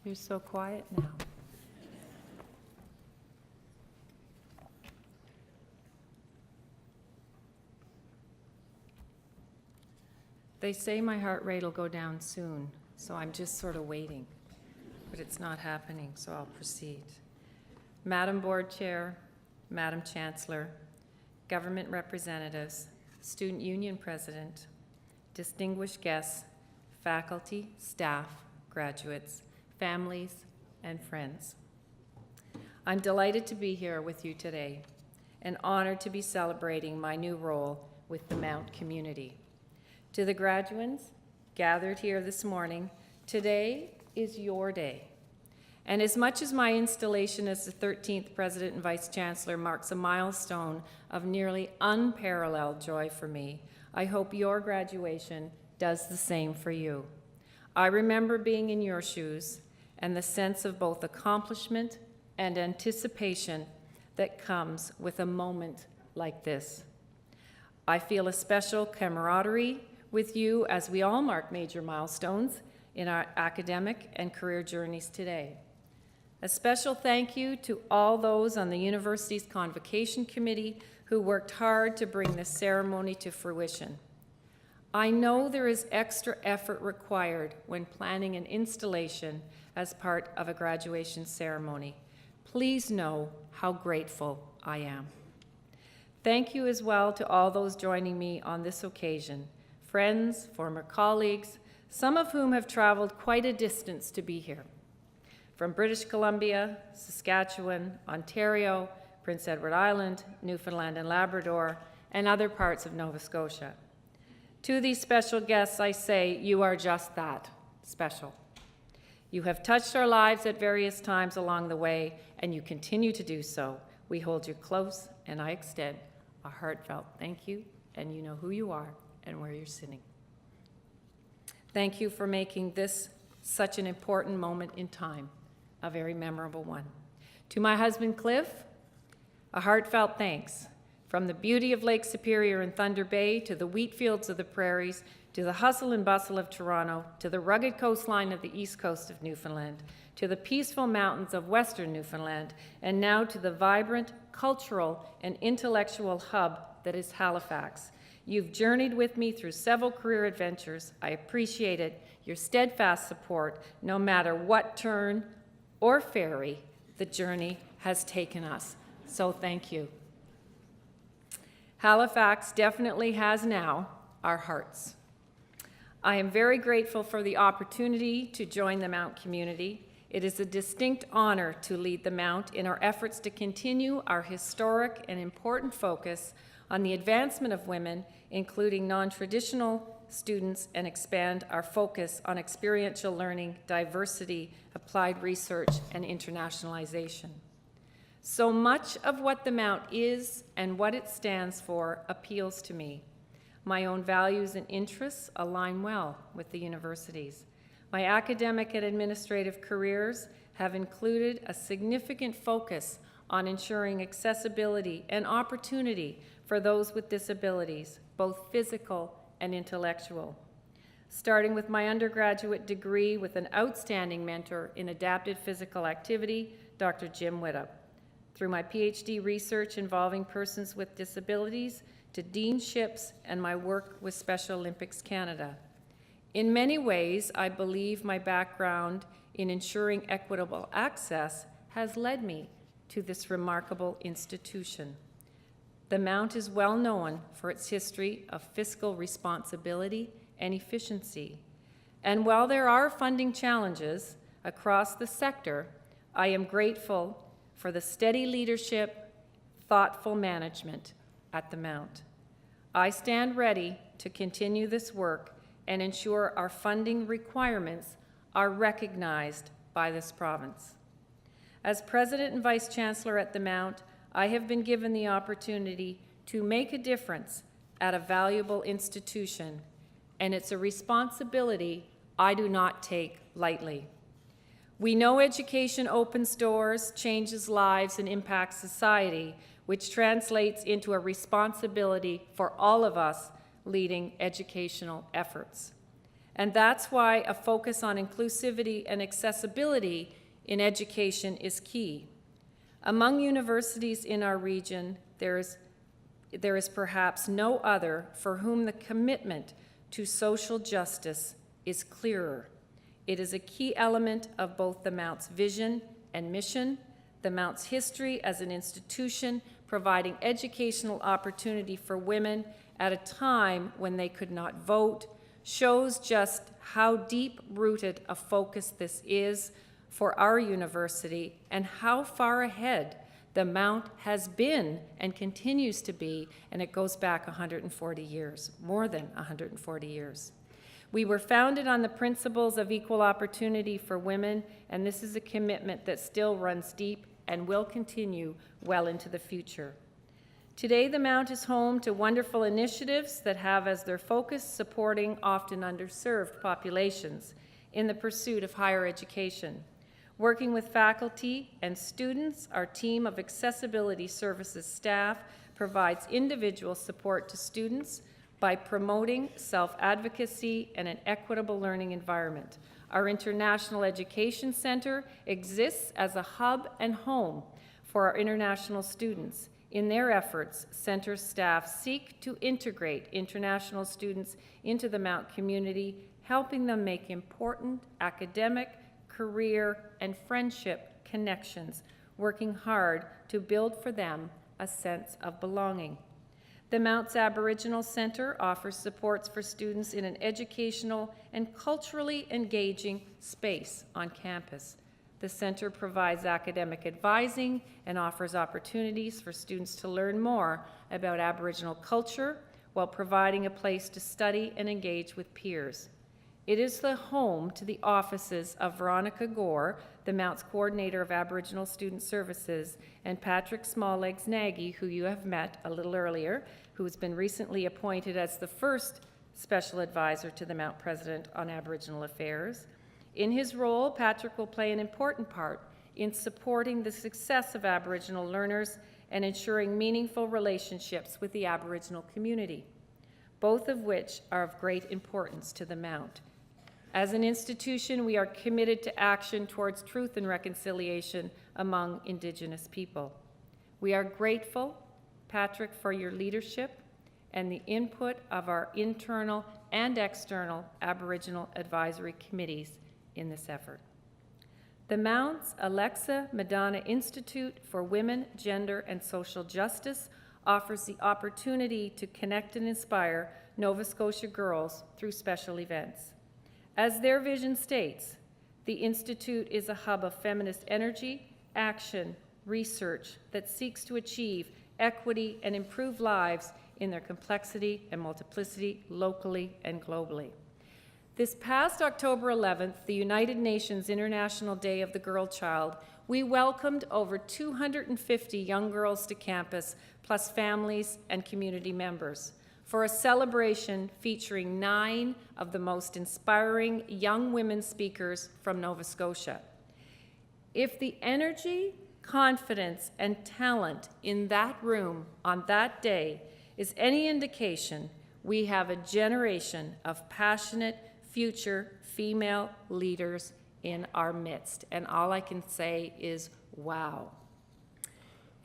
You're so quiet now. They say my heart rate will go down soon, so I'm just sort of waiting. But it's not happening, so I'll proceed. Madam Board Chair, Madam Chancellor, government representatives, Student Union President, distinguished guests, faculty, staff, graduates, families, and friends. I'm delighted to be here with you today and honored to be celebrating my new role with the Mount community. To the graduates gathered here this morning, today is your day. And as much as my installation as the 13th President and Vice-Chancellor marks a milestone of nearly unparalleled joy for me, I hope your graduation does the same for you. I remember being in your shoes and the sense of both accomplishment and anticipation that comes with a moment like this. I feel a special camaraderie with you as we all mark major milestones in our academic and career journeys today. A special thank you to all those on the university's Convocation Committee who worked hard to bring this ceremony to fruition. I know there is extra effort required when planning an installation as part of a graduation ceremony. Please know how grateful I am. Thank you as well to all those joining me on this occasion, friends, former colleagues, some of whom have traveled quite a distance to be here. From British Columbia, Saskatchewan, Ontario, Prince Edward Island, Newfoundland and Labrador, and other parts of Nova Scotia. To these special guests, I say, you are just that, special. You have touched our lives at various times along the way, and you continue to do so. We hold you close, and I extend a heartfelt thank you, and you know who you are and where you're sitting. Thank you for making this such an important moment in time, a very memorable one. To my husband, Cliff, a heartfelt thanks. From the beauty of Lake Superior and Thunder Bay, to the wheat fields of the prairies, to the hustle and bustle of Toronto, to the rugged coastline of the east coast of Newfoundland, to the peaceful mountains of western Newfoundland, and now to the vibrant, cultural, and intellectual hub that is Halifax. You've journeyed with me through several career adventures. I appreciate it, your steadfast support, no matter what turn or ferry the journey has taken us. So thank you. Halifax definitely has now our hearts. I am very grateful for the opportunity to join the Mount community. It is a distinct honor to lead the Mount in our efforts to continue our historic and important focus on the advancement of women, including non-traditional students, and expand our focus on experiential learning, diversity, applied research, and internationalization. So much of what the Mount is and what it stands for appeals to me. My own values and interests align well with the university's. My academic and administrative careers have included a significant focus on ensuring accessibility and opportunity for those with disabilities, both physical and intellectual. Starting with my undergraduate degree with an outstanding mentor in adapted physical activity, Dr. Jim Widdop. Through my PhD research involving persons with disabilities, to deanships and my work with Special Olympics Canada. In many ways, I believe my background in ensuring equitable access has led me to this remarkable institution. The Mount is well known for its history of fiscal responsibility and efficiency. And while there are funding challenges across the sector, I am grateful for the steady leadership, thoughtful management at the Mount. I stand ready to continue this work and ensure our funding requirements are recognized by this province. As President and Vice-Chancellor at the Mount, I have been given the opportunity to make a difference at a valuable institution, and it's a responsibility I do not take lightly. We know education opens doors, changes lives, and impacts society, which translates into a responsibility for all of us leading educational efforts. And that's why a focus on inclusivity and accessibility in education is key. Among universities in our region, there is perhaps no other for whom the commitment to social justice is clearer. It is a key element of both the Mount's vision and mission, the Mount's history as an institution providing educational opportunity for women at a time when they could not vote, shows just how deep-rooted a focus this is for our university and how far ahead The Mount has been and continues to be, and it goes back 140 years, more than 140 years. We were founded on the principles of equal opportunity for women, and this is a commitment that still runs deep and will continue well into the future. Today, the Mount is home to wonderful initiatives that have as their focus supporting often underserved populations in the pursuit of higher education. Working with faculty and students, our team of accessibility services staff provides individual support to students by promoting self-advocacy and an equitable learning environment. Our International Education Center exists as a hub and home for our international students. In their efforts, center staff seek to integrate international students into the Mount community, helping them make important academic, career, and friendship connections, working hard to build for them a sense of belonging. The Mount's Aboriginal Center offers supports for students in an educational and culturally engaging space on campus. The center provides academic advising and offers opportunities for students to learn more about Aboriginal culture while providing a place to study and engage with peers. It is the home to the offices of Veronica Gore, the Mount's Coordinator of Aboriginal Student Services, and Patrick Smalllegs Nagy, who you have met a little earlier, who has been recently appointed as the first Special Advisor to the Mount President on Aboriginal Affairs. In his role, Patrick will play an important part in supporting the success of Aboriginal learners and ensuring meaningful relationships with the Aboriginal community, both of which are of great importance to the Mount. As an institution, we are committed to action towards truth and reconciliation among Indigenous people. We are grateful, Patrick, for your leadership and the input of our internal and external Aboriginal advisory committees in this effort. The Mount's Alexa Madonna Institute for Women, Gender, and Social Justice offers the opportunity to connect and inspire Nova Scotia girls through special events. As their vision states, the Institute is a hub of feminist energy, action, research that seeks to achieve equity and improve lives in their complexity and multiplicity locally and globally. This past October 11th, the United Nations International Day of the Girl Child, we welcomed over 250 young girls to campus, plus families and community members, for a celebration featuring 9 of the most inspiring young women speakers from Nova Scotia. If the energy, confidence, and talent in that room on that day is any indication, we have a generation of passionate future female leaders in our midst. And all I can say is, wow.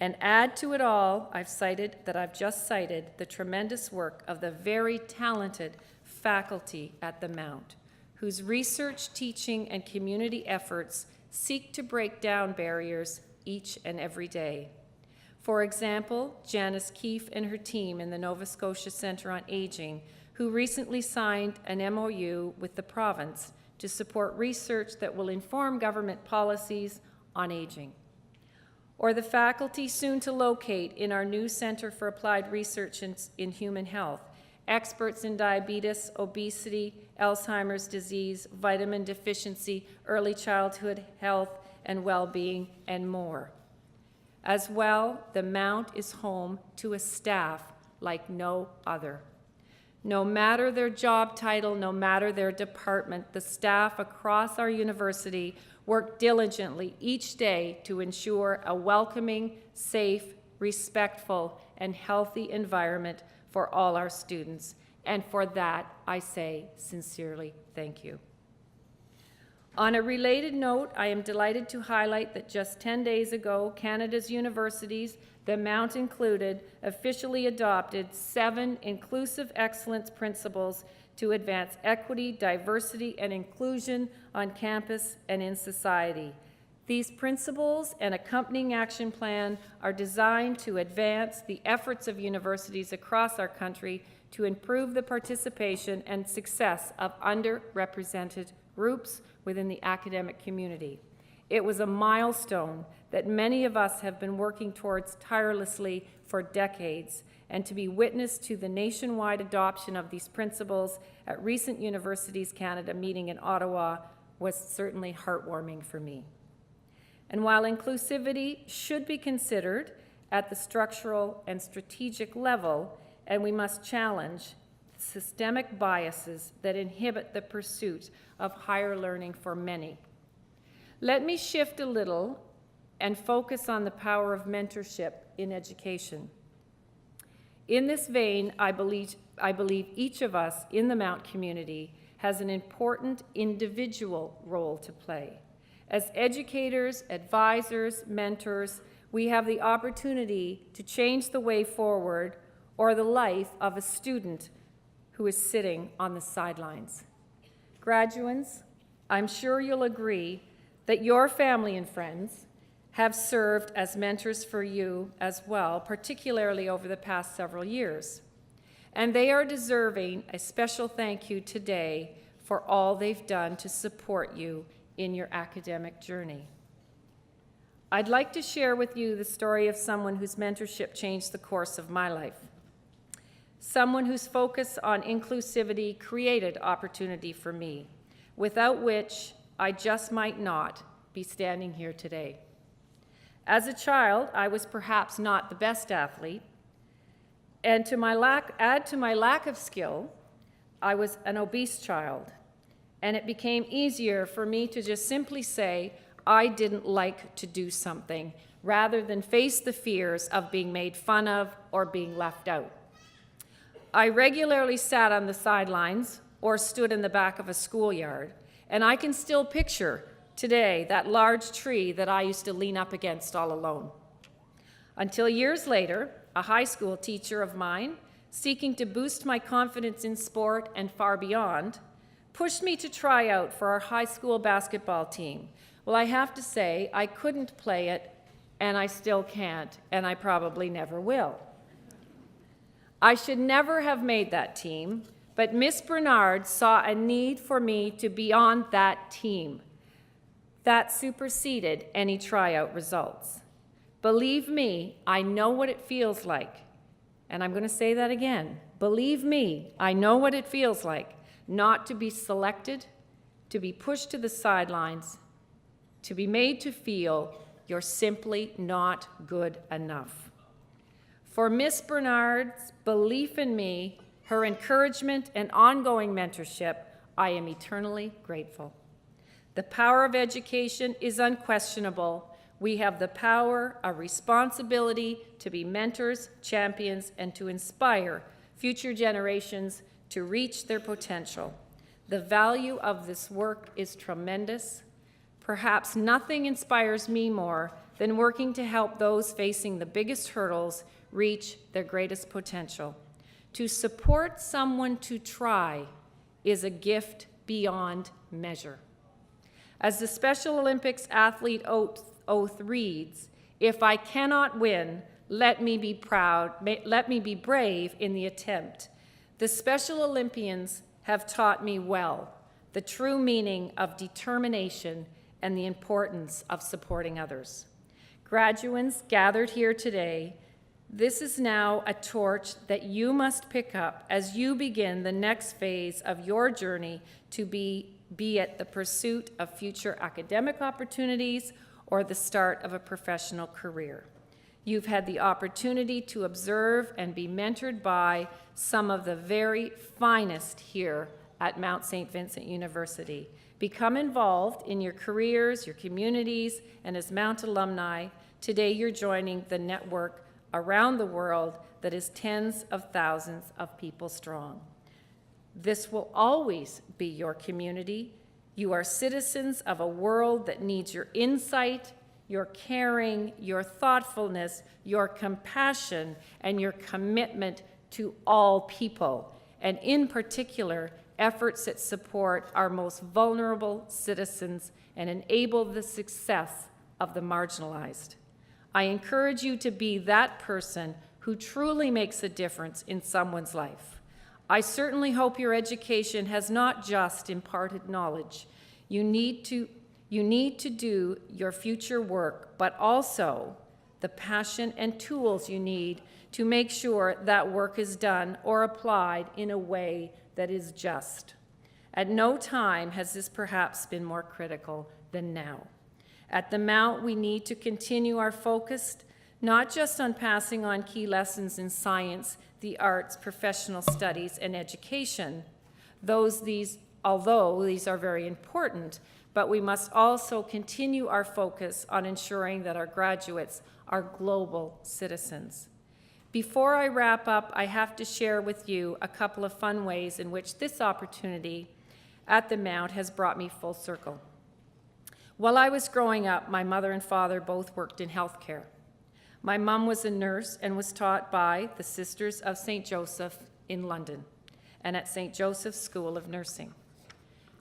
And add to it all, I've just cited the tremendous work of the very talented faculty at the Mount, whose research, teaching, and community efforts seek to break down barriers each and every day. For example, Janice Keefe and her team in the Nova Scotia Centre on Aging, who recently signed an MOU with the province to support research that will inform government policies on aging. Or the faculty soon to locate in our new Centre for Applied Research in Human Health, experts in diabetes, obesity, Alzheimer's disease, vitamin deficiency, early childhood health and well-being, and more. As well, the Mount is home to a staff like no other. No matter their job title, no matter their department, the staff across our university work diligently each day to ensure a welcoming, safe, respectful, and healthy environment for all our students. And for that, I say sincerely thank you. On a related note, I am delighted to highlight that just 10 days ago, Canada's universities, the Mount included, officially adopted 7 inclusive excellence principles to advance equity, diversity, and inclusion on campus and in society. These principles and accompanying action plan are designed to advance the efforts of universities across our country to improve the participation and success of underrepresented groups within the academic community. It was a milestone that many of us have been working towards tirelessly for decades, and to be witness to the nationwide adoption of these principles at recent Universities Canada meeting in Ottawa was certainly heartwarming for me. And while inclusivity should be considered at the structural and strategic level, and we must challenge systemic biases that inhibit the pursuit of higher learning for many. Let me shift a little and focus on the power of mentorship in education. In this vein, I believe each of us in the Mount community has an important individual role to play. As educators, advisors, mentors, we have the opportunity to change the way forward or the life of a student who is sitting on the sidelines. Graduates, I'm sure you'll agree that your family and friends have served as mentors for you as well, particularly over the past several years. And they are deserving a special thank you today for all they've done to support you in your academic journey. I'd like to share with you the story of someone whose mentorship changed the course of my life. Someone whose focus on inclusivity created opportunity for me, without which I just might not be standing here today. As a child, I was perhaps not the best athlete, and add to my lack of skill, I was an obese child, and it became easier for me to just simply say I didn't like to do something, rather than face the fears of being made fun of or being left out. I regularly sat on the sidelines or stood in the back of a schoolyard, and I can still picture today that large tree that I used to lean up against all alone. Until years later, a high school teacher of mine, seeking to boost my confidence in sport and far beyond, pushed me to try out for our high school basketball team. Well, I have to say, I couldn't play it, and I still can't, and I probably never will. I should never have made that team, but Miss Bernard saw a need for me to be on that team. That superseded any tryout results. Believe me, I know what it feels like. And I'm going to say that again. Believe me, I know what it feels like not to be selected, to be pushed to the sidelines, to be made to feel you're simply not good enough. For Miss Bernard's belief in me, her encouragement and ongoing mentorship, I am eternally grateful. The power of education is unquestionable. We have the power, a responsibility to be mentors, champions, and to inspire future generations to reach their potential. The value of this work is tremendous. Perhaps nothing inspires me more than working to help those facing the biggest hurdles reach their greatest potential. To support someone to try is a gift beyond measure. As the Special Olympics athlete oath reads, "If I cannot win, let me be proud, let me be brave in the attempt." The Special Olympians have taught me well the true meaning of determination and the importance of supporting others. Graduates gathered here today, this is now a torch that you must pick up as you begin the next phase of your journey to be it the pursuit of future academic opportunities or the start of a professional career. You've had the opportunity to observe and be mentored by some of the very finest here at Mount Saint Vincent University. Become involved in your careers, your communities, and as Mount alumni, today you're joining the network around the world that is tens of thousands of people strong. This will always be your community. You are citizens of a world that needs your insight, your caring, your thoughtfulness, your compassion, and your commitment to all people, and in particular, efforts that support our most vulnerable citizens and enable the success of the marginalized. I encourage you to be that person who truly makes a difference in someone's life. I certainly hope your education has not just imparted knowledge. You need to You need to do your future work, but also the passion and tools you need to make sure that work is done or applied in a way that is just. At no time has this perhaps been more critical than now. At the Mount, we need to continue our focus not just on passing on key lessons in science, the arts, professional studies, and education, although these are very important, but we must also continue our focus on ensuring that our graduates are global citizens. Before I wrap up, I have to share with you a couple of fun ways in which this opportunity at the Mount has brought me full circle. While I was growing up, my mother and father both worked in healthcare. My mom was a nurse and was taught by the Sisters of St. Joseph in London and at St. Joseph's School of Nursing.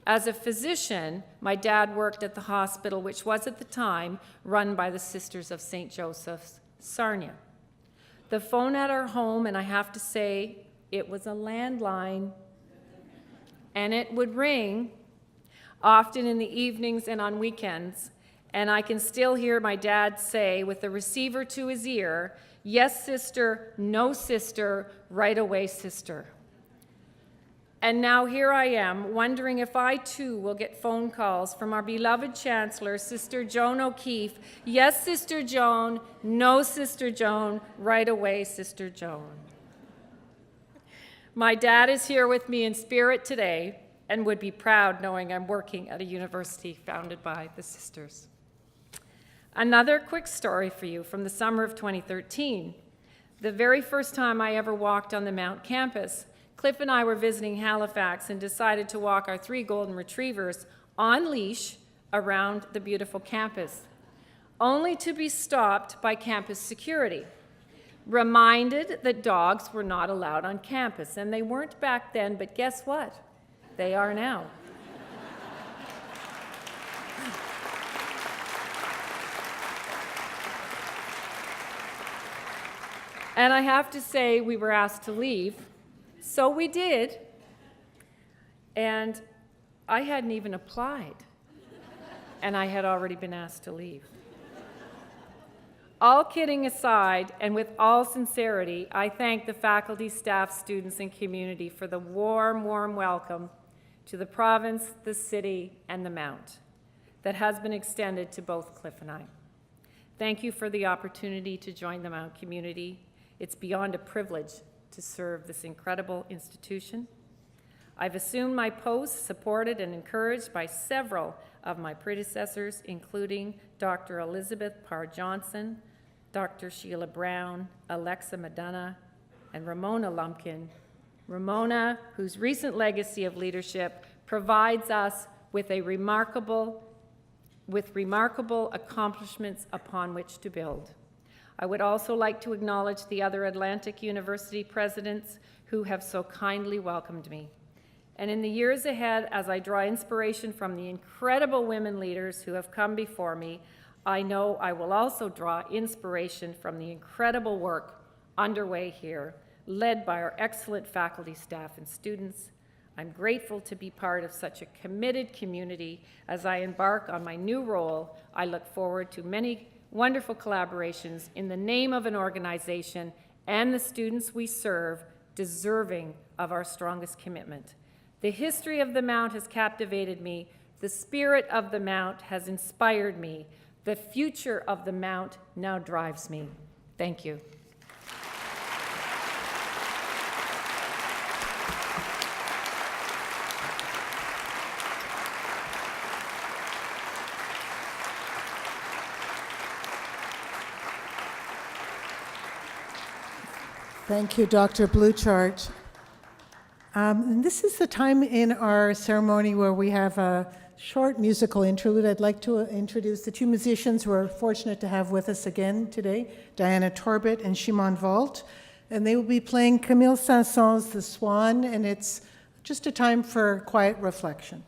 As a physician, my dad worked at the hospital, which was at the time run by the Sisters of St. Joseph's, Sarnia. The phone at our home, and I have to say, it was a landline, and it would ring often in the evenings and on weekends, and I can still hear my dad say with the receiver to his ear, "Yes, sister, no, sister, right away, sister." And now here I am, wondering if I too will get phone calls from our beloved Chancellor, Sister Joan O'Keefe. "Yes, Sister Joan, no, Sister Joan, right away, Sister Joan." My dad is here with me in spirit today and would be proud knowing I'm working at a university founded by the sisters. Another quick story for you from the summer of 2013. The very first time I ever walked on the Mount campus, Cliff and I were visiting Halifax and decided to walk our 3 golden retrievers on leash around the beautiful campus, only to be stopped by campus security, reminded that dogs were not allowed on campus. And they weren't back then, but guess what? They are now. And I have to say, we were asked to leave. So we did, and I hadn't even applied, and I had already been asked to leave. All kidding aside, and with all sincerity, I thank the faculty, staff, students, and community for the warm, warm welcome to the province, the city, and the Mount that has been extended to both Cliff and I. Thank you for the opportunity to join the Mount community. It's beyond a privilege to serve this incredible institution. I've assumed my post supported and encouraged by several of my predecessors, including Dr. Elizabeth Parr-Johnson, Dr. Sheila Brown, Alexa Madonna, and Ramona Lumpkin. Ramona, whose recent legacy of leadership provides us with remarkable accomplishments upon which to build. I would also like to acknowledge the other Atlantic University presidents who have so kindly welcomed me. And in the years ahead, as I draw inspiration from the incredible women leaders who have come before me, I know I will also draw inspiration from the incredible work underway here, led by our excellent faculty, staff, and students. I'm grateful to be part of such a committed community. As I embark on my new role, I look forward to many wonderful collaborations in the name of an organization and the students we serve deserving of our strongest commitment. The history of the Mount has captivated me. The spirit of the Mount has inspired me. The future of the Mount now drives me. Thank you. Thank you, Dr. Bluechardt. And this is the time in our ceremony where we have a short musical interlude. I'd like to introduce the 2 musicians we're fortunate to have with us again today, Diana Torbett and Shimon Volt. And they will be playing Camille Saint-Saëns' The Swan, and it's just a time for quiet reflection.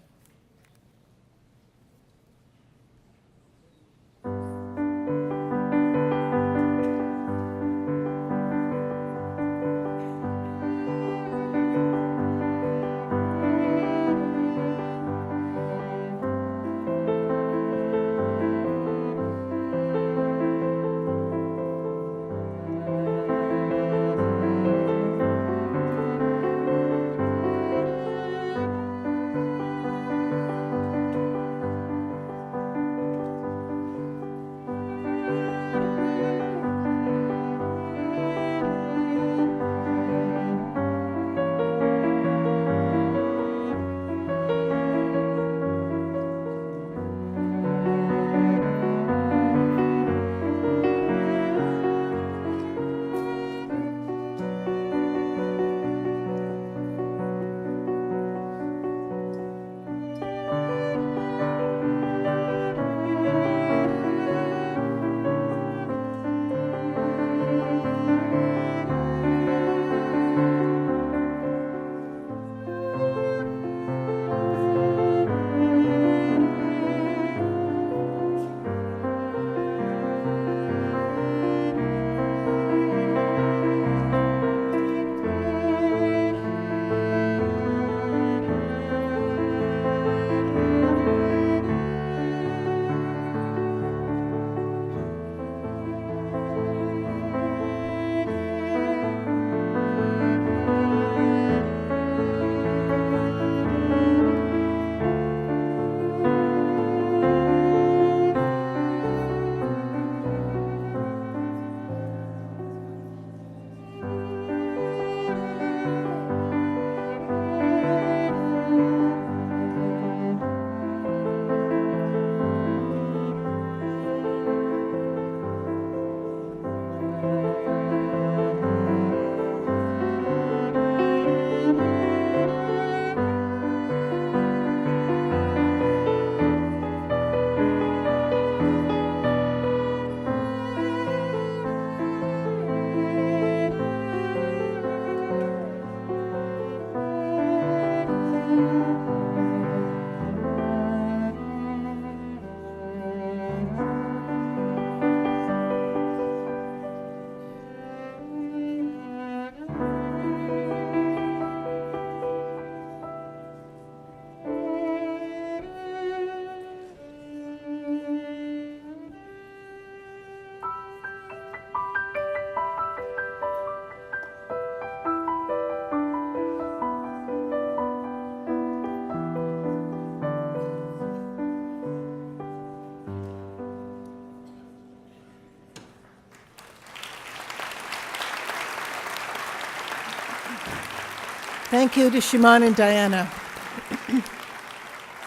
Thank you to Shimon and Diana.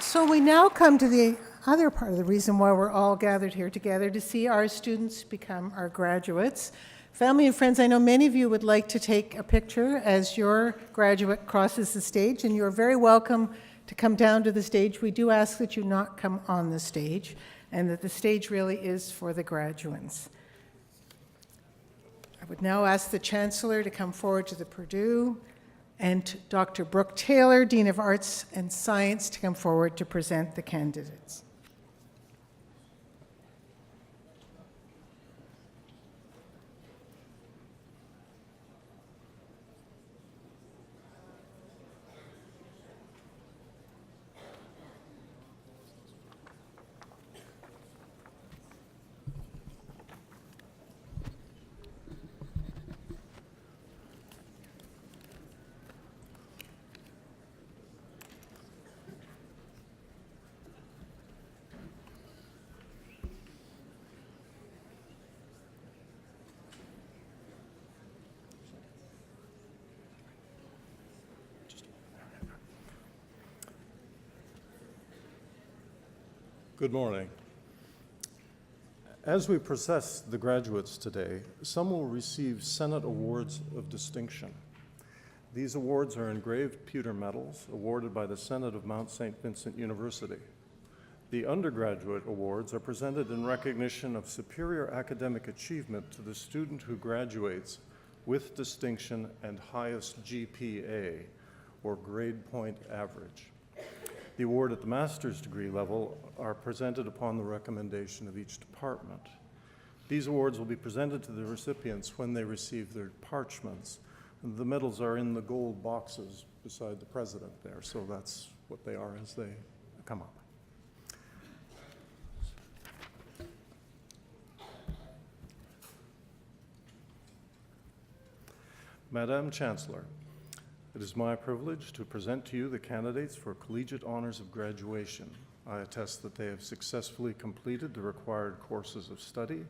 So we now come to the other part of the reason why we're all gathered here together, to see our students become our graduates. Family and friends, I know many of you would like to take a picture as your graduate crosses the stage, and you're very welcome to come down to the stage. We do ask that you not come on the stage, and that the stage really is for the graduates. I would now ask the Chancellor to come forward to the Purdue, and Dr. Brooke Taylor, Dean of Arts and Science, to come forward to present the candidates. Good morning. As we process the graduates today, some will receive Senate Awards of Distinction. These awards are engraved pewter medals awarded by the Senate of Mount Saint Vincent University. The undergraduate awards are presented in recognition of superior academic achievement to the student who graduates with distinction and highest GPA, or grade point average. The award at the master's degree level are presented upon the recommendation of each department. These awards will be presented to the recipients when they receive their parchments. The medals are in the gold boxes beside the president there, so that's what they are as they come up. Madam Chancellor, it is my privilege to present to you the candidates for collegiate honors of graduation. I attest that they have successfully completed the required courses of study,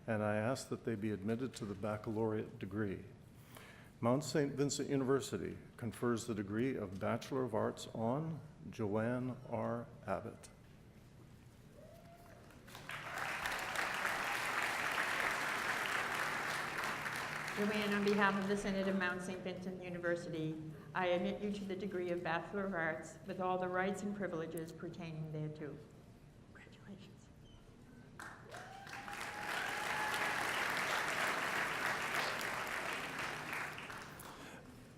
and I ask that they be admitted to the baccalaureate degree. Mount Saint Vincent University confers the degree of Bachelor of Arts on Joanne R. Abbott. Joanne, on behalf of the Senate of Mount St. Vincent University, I admit you to the degree of Bachelor of Arts with all the rights and privileges pertaining thereto. Congratulations.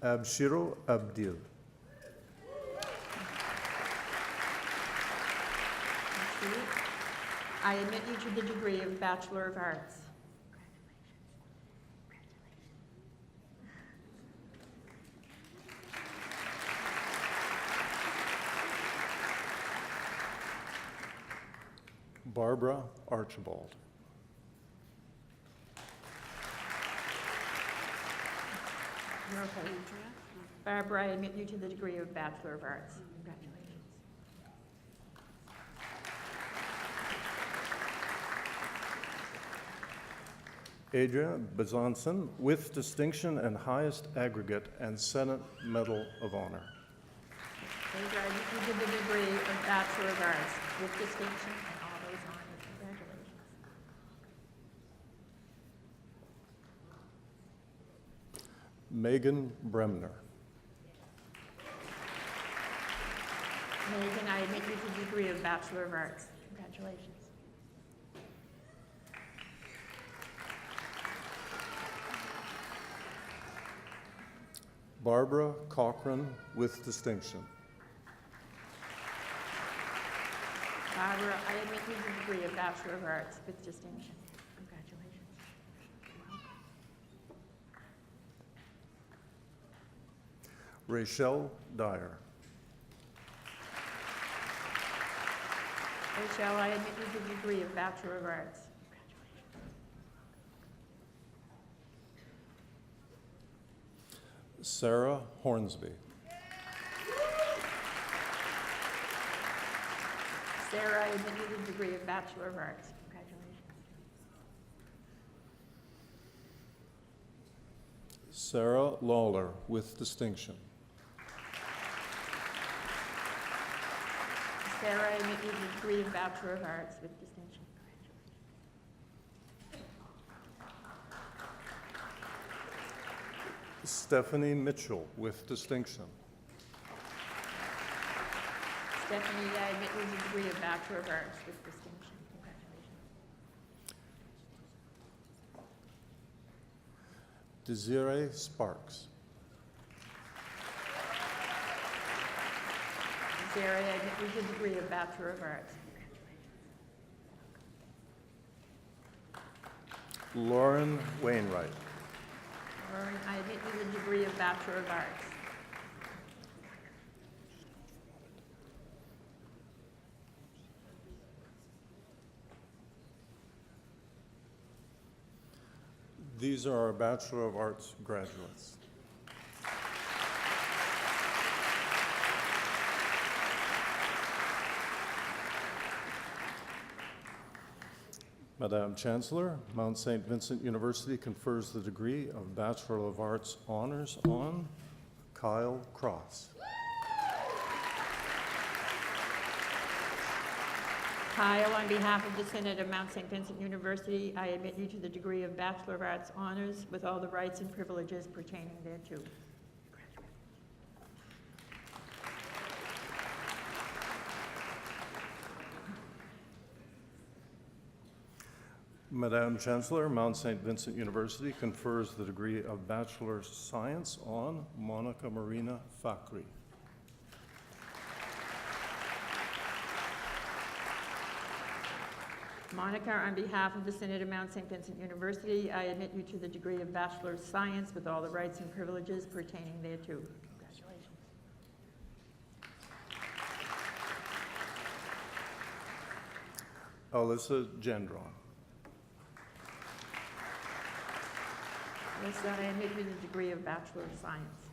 Abshiro Abdil. I admit you to the degree of Bachelor of Arts. Barbara Archibald. You're okay, Andrea? Barbara, I admit you to the degree of Bachelor of Arts. Congratulations. Adria Bezanson, with distinction and highest aggregate and Senate Medal of Honor. Adria, I admit you to the degree of Bachelor of Arts with distinction and all those honors. Congratulations. Megan Bremner. Megan, I admit you to the degree of Bachelor of Arts. Congratulations. Barbara Cochran, with distinction. Barbara, I admit you to the degree of Bachelor of Arts with distinction. Congratulations. Rachel Dyer. Rachel, I admit you to the degree of Bachelor of Arts. Sarah Hornsby. Sarah, I admit you to the degree of Bachelor of Arts. Congratulations. Sarah Lawler, with distinction. Sarah, I admit you to the degree of Bachelor of Arts with distinction. Stephanie Mitchell with distinction. Stephanie, I admit you to the degree of Bachelor of Arts with distinction. Congratulations. Desiree Sparks. Sarah, I admit you to the degree of Bachelor of Arts. Lauren Wainwright. Lauren, I admit you to the degree of Bachelor of Arts. These are our Bachelor of Arts graduates. Madam Chancellor, Mount Saint Vincent University confers the degree of Bachelor of Arts Honors on Kyle Cross. Kyle, on behalf of the Synod of Mount St. Vincent University, I admit you to the degree of Bachelor of Arts Honors with all the rights and privileges pertaining thereto. Madam Chancellor, Mount St. Vincent University confers the degree of Bachelor of Science on Monica Marina Fakri. Monica, on behalf of the Synod of Mount St. Vincent University, I admit you to the degree of Bachelor of Science with all the rights and privileges pertaining thereto. Congratulations. Alyssa Gendron. Alyssa, I admit you to the degree of Bachelor of Science.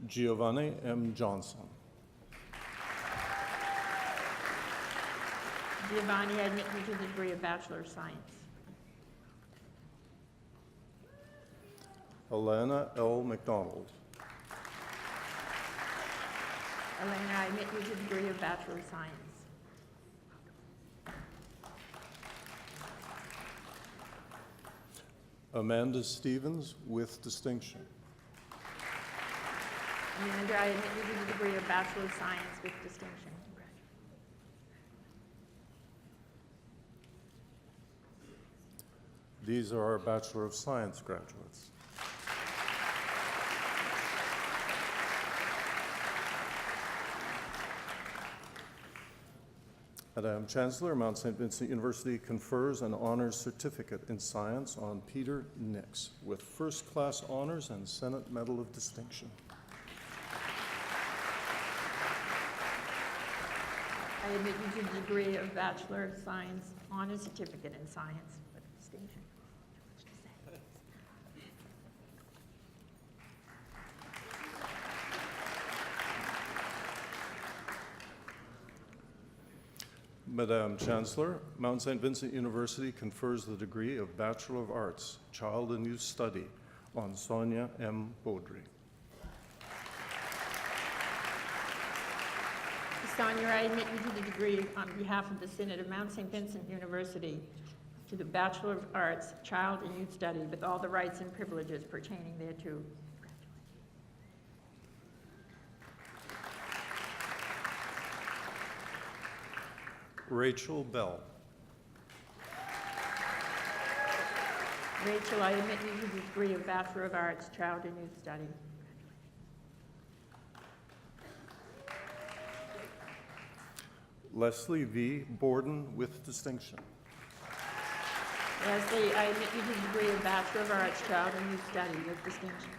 Giovanni M. Johnson. Giovanni, I admit you to the degree of Bachelor of Science. Elena L. McDonald. Elena, I admit you to the degree of Bachelor of Science. Amanda Stevens with distinction. Amanda, I admit you to the degree of Bachelor of Science with distinction. These are our Bachelor of Science graduates. Madam Chancellor, Mount St. Vincent University confers an honors certificate in science on Peter Nix with first-class honors and Senate Medal of Distinction. I admit you to the degree of Bachelor of Science honors certificate in science with distinction. Madam Chancellor, Mount St. Vincent University confers the degree of Bachelor of Arts, Child and Youth Study on Sonia M. Baudry. Sonia, I admit you to the degree on behalf of the Synod of Mount St. Vincent University to the Bachelor of Arts, Child and Youth Study with all the rights and privileges pertaining thereto. Rachel Bell. Rachel, I admit you to the degree of Bachelor of Arts, Child and Youth Study. Leslie V. Borden with distinction. Leslie, I admit you to the degree of Bachelor of Arts, Child and Youth Study with distinction.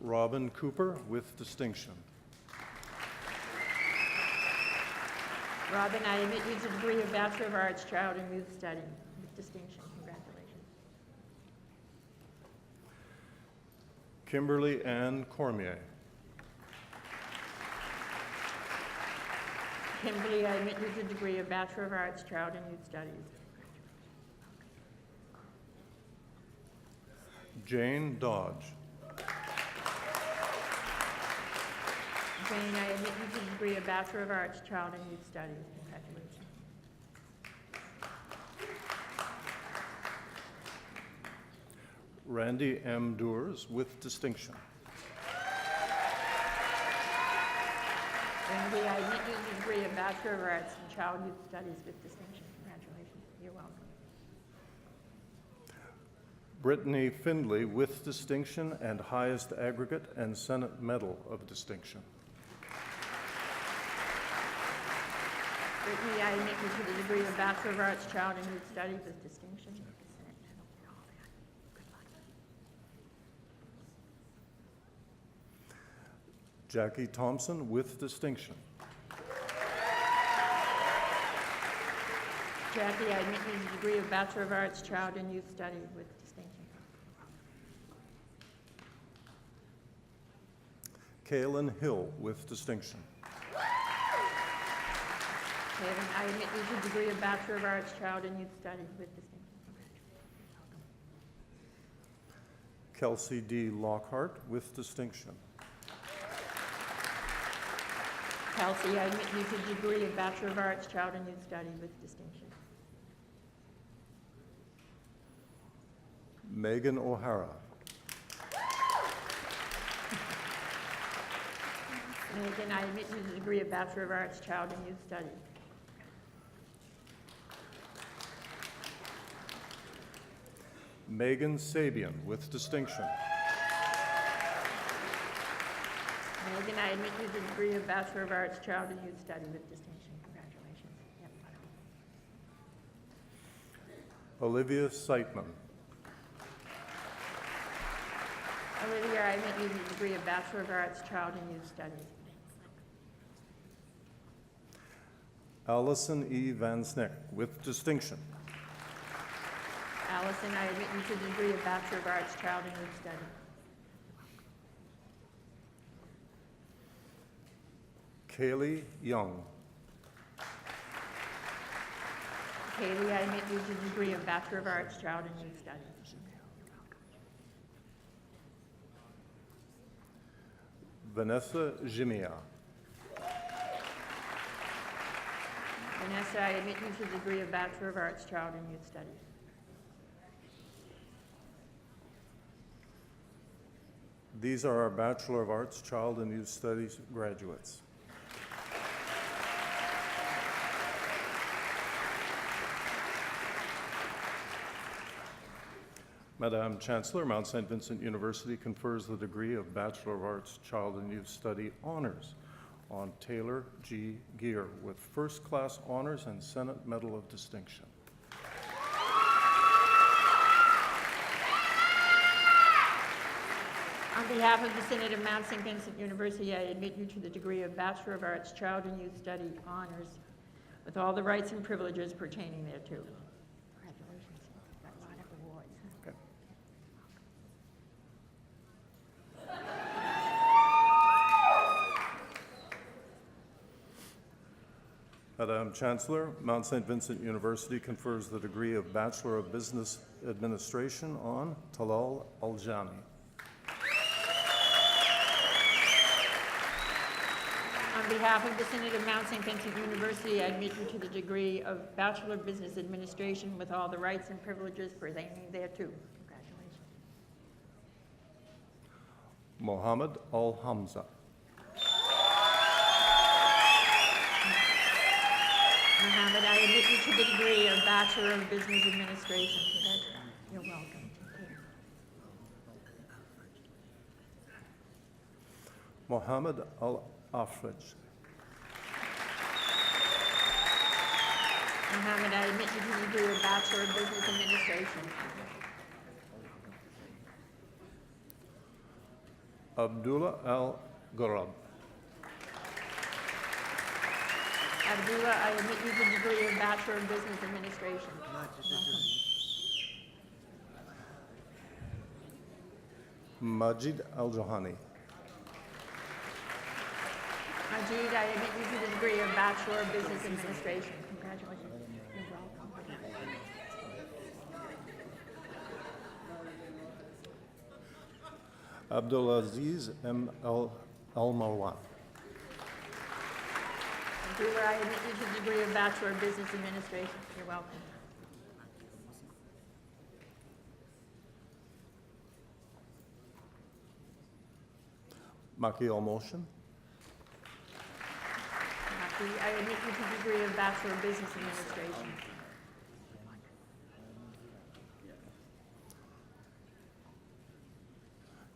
Robin Cooper with distinction. Robin, I admit you to the degree of Bachelor of Arts, Child and Youth Study with distinction. Congratulations. Kimberly Ann Cormier. Kimberly, I admit you to the degree of Bachelor of Arts, Child and Youth Studies. Jane Dodge. Jane, I admit you to the degree of Bachelor of Arts, Child and Youth Studies. Congratulations. Randy M. Doers with distinction. Randy, I admit you to the degree of Bachelor of Arts in Child Youth Studies with distinction. Congratulations. You're welcome. Brittany Findley with distinction and highest aggregate and Senate Medal of Distinction. Brittany, I admit you to the degree of Bachelor of Arts, Child and Youth Studies with distinction. Jackie Thompson with distinction. Jackie, I admit you to the degree of Bachelor of Arts, Child and Youth Studies with distinction. Kaylin Hill with distinction. Kevin, I admit you to the degree of Bachelor of Arts, Child and Youth Studies with distinction. Kelsey D. Lockhart with distinction. Kelsey, I admit you to the degree of Bachelor of Arts, Child and Youth Studies with distinction. Megan O'Hara. Megan, I admit you to the degree of Bachelor of Arts, Child and Youth Studies. Megan Sabian with distinction. Megan, I admit you to the degree of Bachelor of Arts, Child and Youth Studies with distinction. Congratulations. Yep. Olivia Seitman. Olivia, I admit you to the degree of Bachelor of Arts, Child and Youth Studies. Allison E. Van Sneck with distinction. Allison, I admit you to the degree of Bachelor of Arts, Child and Youth Studies. Kaylee Young. Kaylee, I admit you to the degree of Bachelor of Arts, Child and Youth Studies. Vanessa Jimia. Vanessa, I admit you to the degree of Bachelor of Arts, Child and Youth Studies. These are our Bachelor of Arts, Child and Youth Studies graduates. Madam Chancellor, Mount Saint Vincent University confers the degree of Bachelor of Arts, Child and Youth Study honors on Taylor G. Gear with first-class honors and Senate Medal of Distinction. On behalf of the Synod of Mount St. Vincent University, I admit you to the degree of Bachelor of Arts, Child and Youth Study honors with all the rights and privileges pertaining thereto. Congratulations. You've got a lot of awards. Okay. Madam Chancellor, Mount St. Vincent University confers the degree of Bachelor of Business Administration on Talal Aljani. On behalf of the Synod of Mount St. Vincent University, I admit you to the degree of Bachelor of Business Administration with all the rights and privileges pertaining thereto. Congratulations. Mohammed Al-Hamza. Mohammed, I admit you to the degree of Bachelor of Business Administration. Congratulations. You're welcome. Take care. Mohammed Al-Afraj. Mohammed, I admit you to the degree of Bachelor of Business Administration. Abdullah Al-Ghurab. Abdullah, I admit you to the degree of Bachelor of Business Administration. Welcome. Majid Al-Johani. Majid, I admit you to the degree of Bachelor of Business Administration. Congratulations. You're welcome. Abdulaziz M. Al-Marwan. Brewer, I admit you to the degree of Bachelor of Business Administration. You're welcome. Maki al-Motion. I admit you to the degree of Bachelor of Business Administration.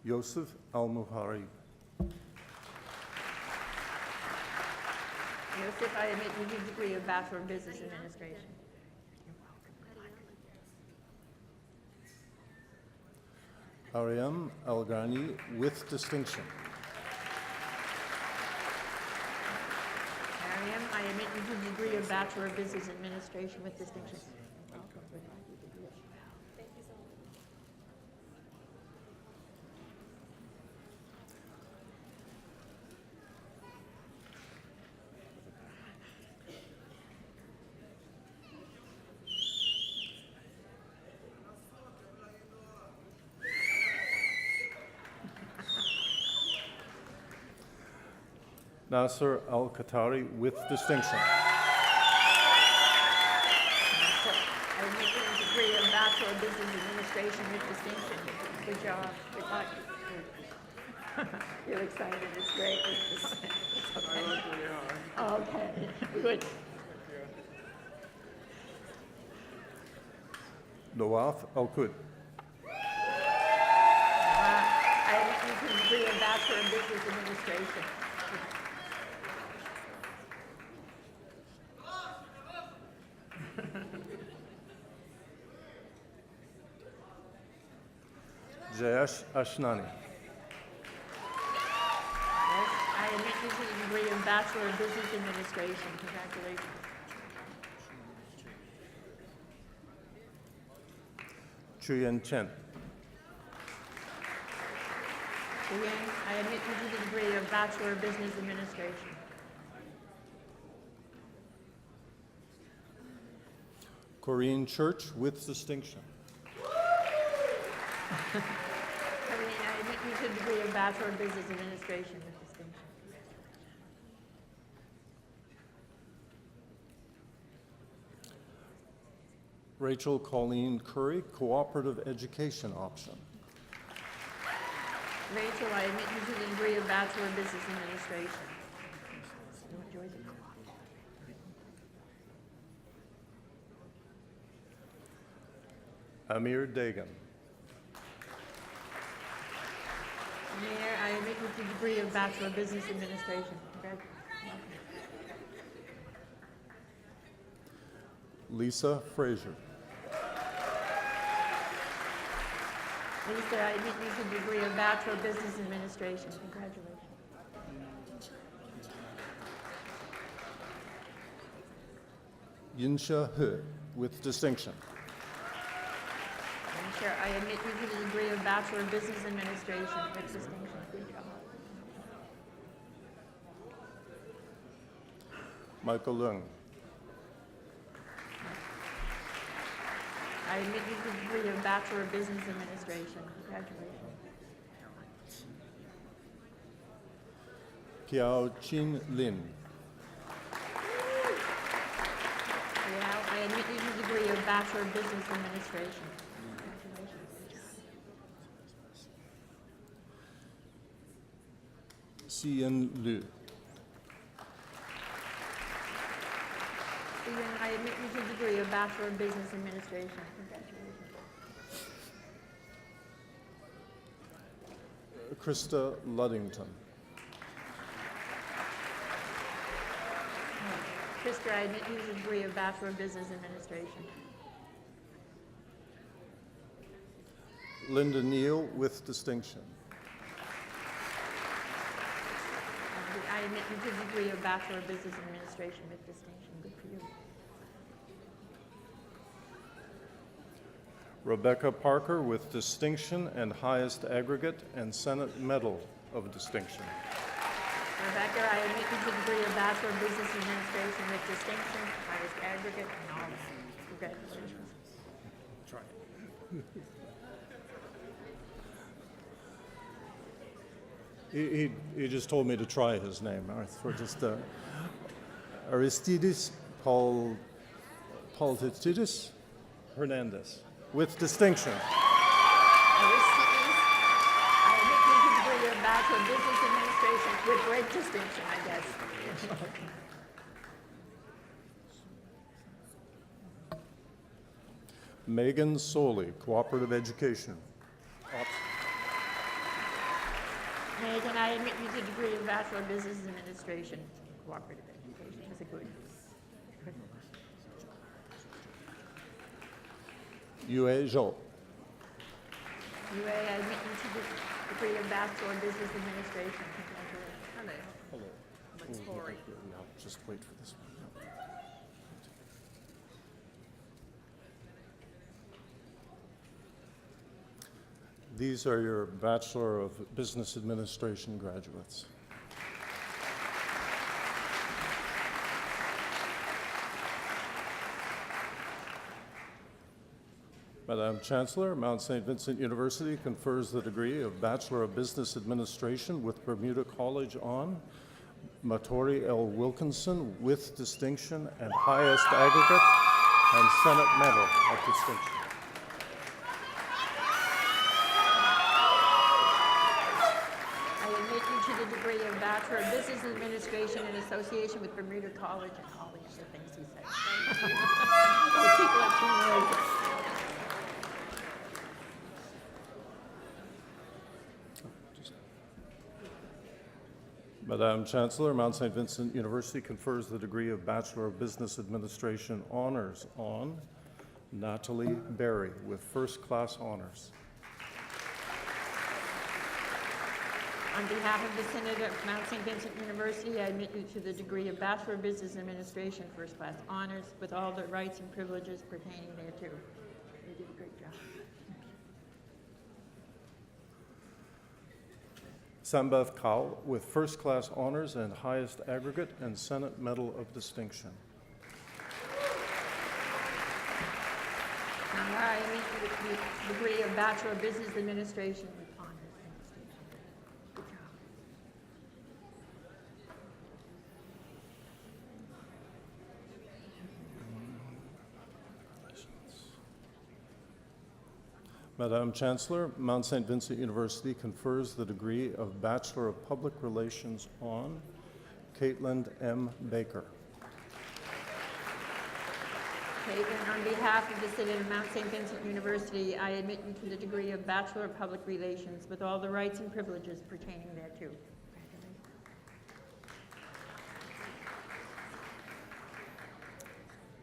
Yosef Al-Muharib. Yosef, I admit you to the degree of Bachelor of Business Administration. Ariam Al-Ghani with distinction. Mariam, I admit you to the degree of Bachelor of Business Administration with distinction. Nasser Al-Qatari with distinction. I admit you to the degree of Bachelor of Business Administration with distinction. Good job. Good luck. You're excited. It's great. It's okay. Okay. Good. Nawaf Al-Qud. I admit you to the degree of Bachelor of Business Administration. Jayesh Ashnani. Yes, I admit you to the degree of Bachelor of Business Administration. Congratulations. Chuyen Chen. Again, I admit you to the degree of Bachelor of Business Administration. Corinne Church with distinction. Karine, I admit you to the degree of Bachelor of Business Administration with distinction. Rachel Colleen Curry, Cooperative Education Option. Rachel, I admit you to the degree of Bachelor of Business Administration. Enjoy the Amir Dagan. Mayor, I admit you to the degree of Bachelor of Business Administration. Congratulations. Lisa Frazier. Lisa, I admit you to the degree of Bachelor of Business Administration. Congratulations. Yinsha He with distinction. Chair, I admit you to the degree of Bachelor of Business Administration with distinction. Good job. Michael Leung. I admit you to the degree of Bachelor of Business Administration. Congratulations. Kiao Chin Lin. Yeah, I admit you to the degree of Bachelor of Business Administration. Xian Lu. Stephen, I admit you to the degree of Bachelor of Business Administration. Congratulations. Krista Luddington. Krista, I admit you to the degree of Bachelor of Business Administration. Linda Neal with distinction. I admit you to the degree of Bachelor of Business Administration with distinction. Good for you. Rebecca Parker with distinction and highest aggregate and Senate Medal of Distinction. Rebecca, I admit you to the degree of Bachelor of Business Administration with distinction, highest aggregate, and all. Congratulations. Try it. He just told me to try his name. For just Aristides Paultitidis Hernandez with distinction. Aristides, I admit you to the degree of Bachelor of Business Administration with great distinction, I guess. Megan Soley, Cooperative Education. Megan, I admit you to the degree of Bachelor of Business Administration, Cooperative Education. That's a good. Yue Zhou. UA, I admit you to the degree of Bachelor of Business Administration. Congratulations. Hello. What's Lori? No, just wait for this one. These are your Bachelor of Business Administration graduates. Madam Chancellor, Mount St. Vincent University confers the degree of Bachelor of Business Administration with Bermuda College on Matori L. Wilkinson with distinction and highest aggregate and Senate Medal of Distinction. I admit you to the degree of Bachelor of Business Administration in association with Bermuda College and all the other things he said. Those people are too noisy. Madam Chancellor, Mount St. Vincent University confers the degree of Bachelor of Business Administration honors on Natalie Berry with first-class honors. On behalf of the Synod of Mount St. Vincent University, I admit you to the degree of Bachelor of Business Administration, first-class honors, with all the rights and privileges pertaining thereto. You did a great job. Sambath Kaul with first-class honors and highest aggregate and Senate Medal of Distinction. And I admit you to the degree of Bachelor of Business Administration with honors and distinction. Good job. Madam Chancellor, Mount St. Vincent University confers the degree of Bachelor of Public Relations on Caitlin M. Baker. Caitlin, on behalf of the Synod of Mount St. Vincent University, I admit you to the degree of Bachelor of Public Relations with all the rights and privileges pertaining thereto.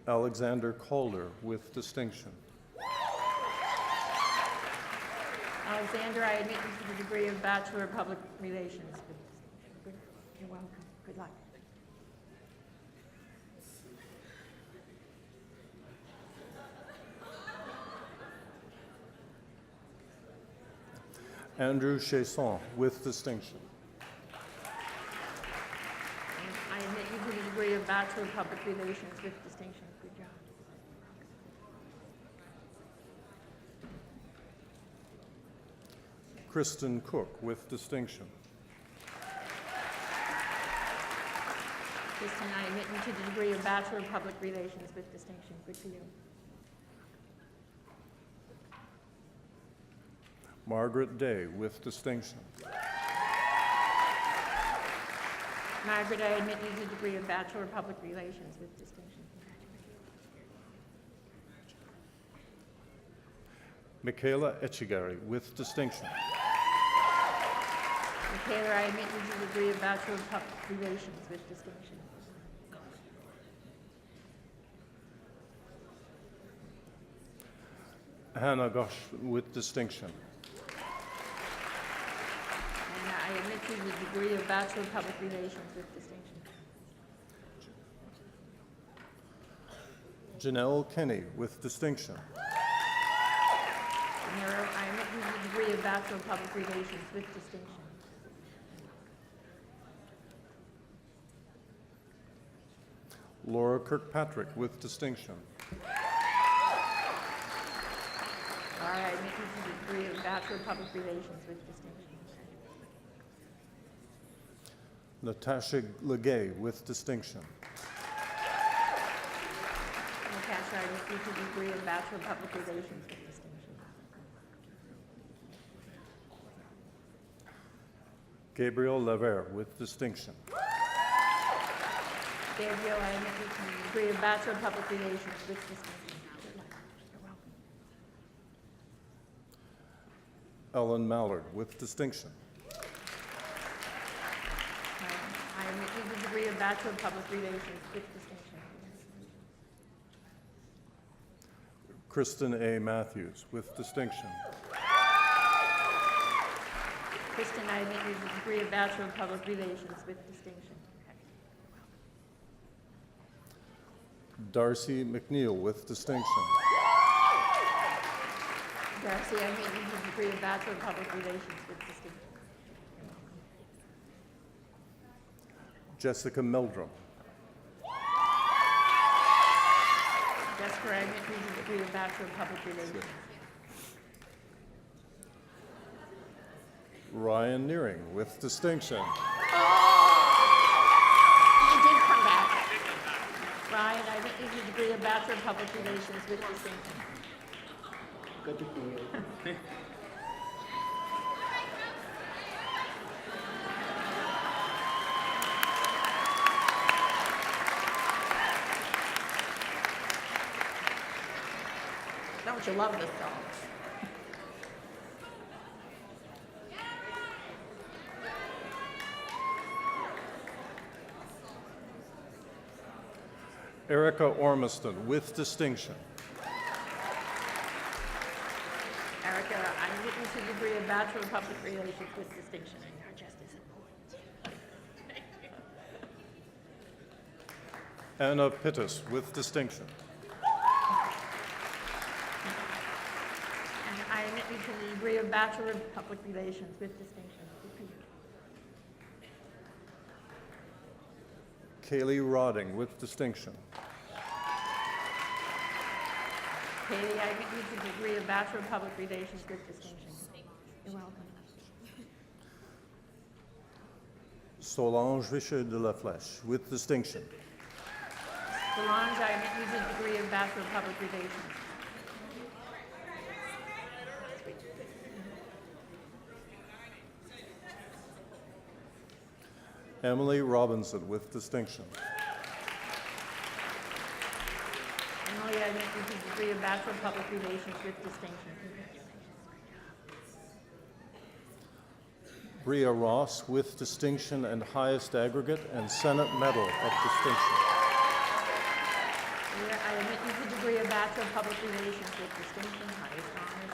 Alexander Calder with distinction. Alexander, I admit you to the degree of Bachelor of Public Relations. You're welcome. Good luck. Andrew Chasson with distinction. I admit you to the degree of Bachelor of Public Relations with distinction. Good job. Kristen Cook with distinction. Kristen, I admit you to the degree of Bachelor of Public Relations with distinction. Good for you. Margaret Day with distinction. Margaret, I admit you to the degree of Bachelor of Public Relations with distinction. Michaela Echigari with distinction. Michaela, I admit you to the degree of Bachelor of Public Relations with distinction. Hannah Gosh with distinction. And I admit you to the degree of Bachelor of Public Relations with distinction. Janelle Kenny with distinction. Janelle, I admit you to the degree of Bachelor of Public Relations with distinction. Laura Kirkpatrick with distinction. Laura, I admit you to the degree of Bachelor of Public Relations with distinction. Natasha Legay with distinction. Natasha, I admit you to the degree of Bachelor of Public Relations with distinction. Gabriel Lever with distinction. Gabriel, I admit you to the degree of Bachelor of Public Relations with distinction. Ellen Mallard with distinction. I admit you to the degree of Bachelor of Public Relations with distinction. Kristen A. Matthews with distinction. Kristen, I admit you to the degree of Bachelor of Public Relations with distinction. Darcy McNeil with distinction. Darcy, I admit you to the degree of Bachelor of Public Relations with distinction. Jessica Meldrum. Jessica, I admit you to the degree of Bachelor of Public Relations. Ryan Nearing with distinction. You did come back. Ryan, I admit you to the degree of Bachelor of Public Relations with distinction. Good to see you. Don't you love this song? Erica Ormiston with distinction. Erica, I admit you to the degree of Bachelor of Public Relations with distinction. Anna Pittis with distinction. And I admit you to the degree of Bachelor of Public Relations with distinction. Kaylee Rodding with distinction. Katie, I admit you to the degree of Bachelor of Public Relations with distinction. You're welcome. Solange Richard de la Flèche with distinction. Solange, I admit you to the degree of Bachelor of Public Relations. Emily Robinson with distinction. Emily, I admit you to the degree of Bachelor of Public Relations with distinction. Bria Ross with distinction and highest aggregate and Senate Medal of Distinction. I admit you to the degree of Bachelor of Public Relations with distinction, highest honors.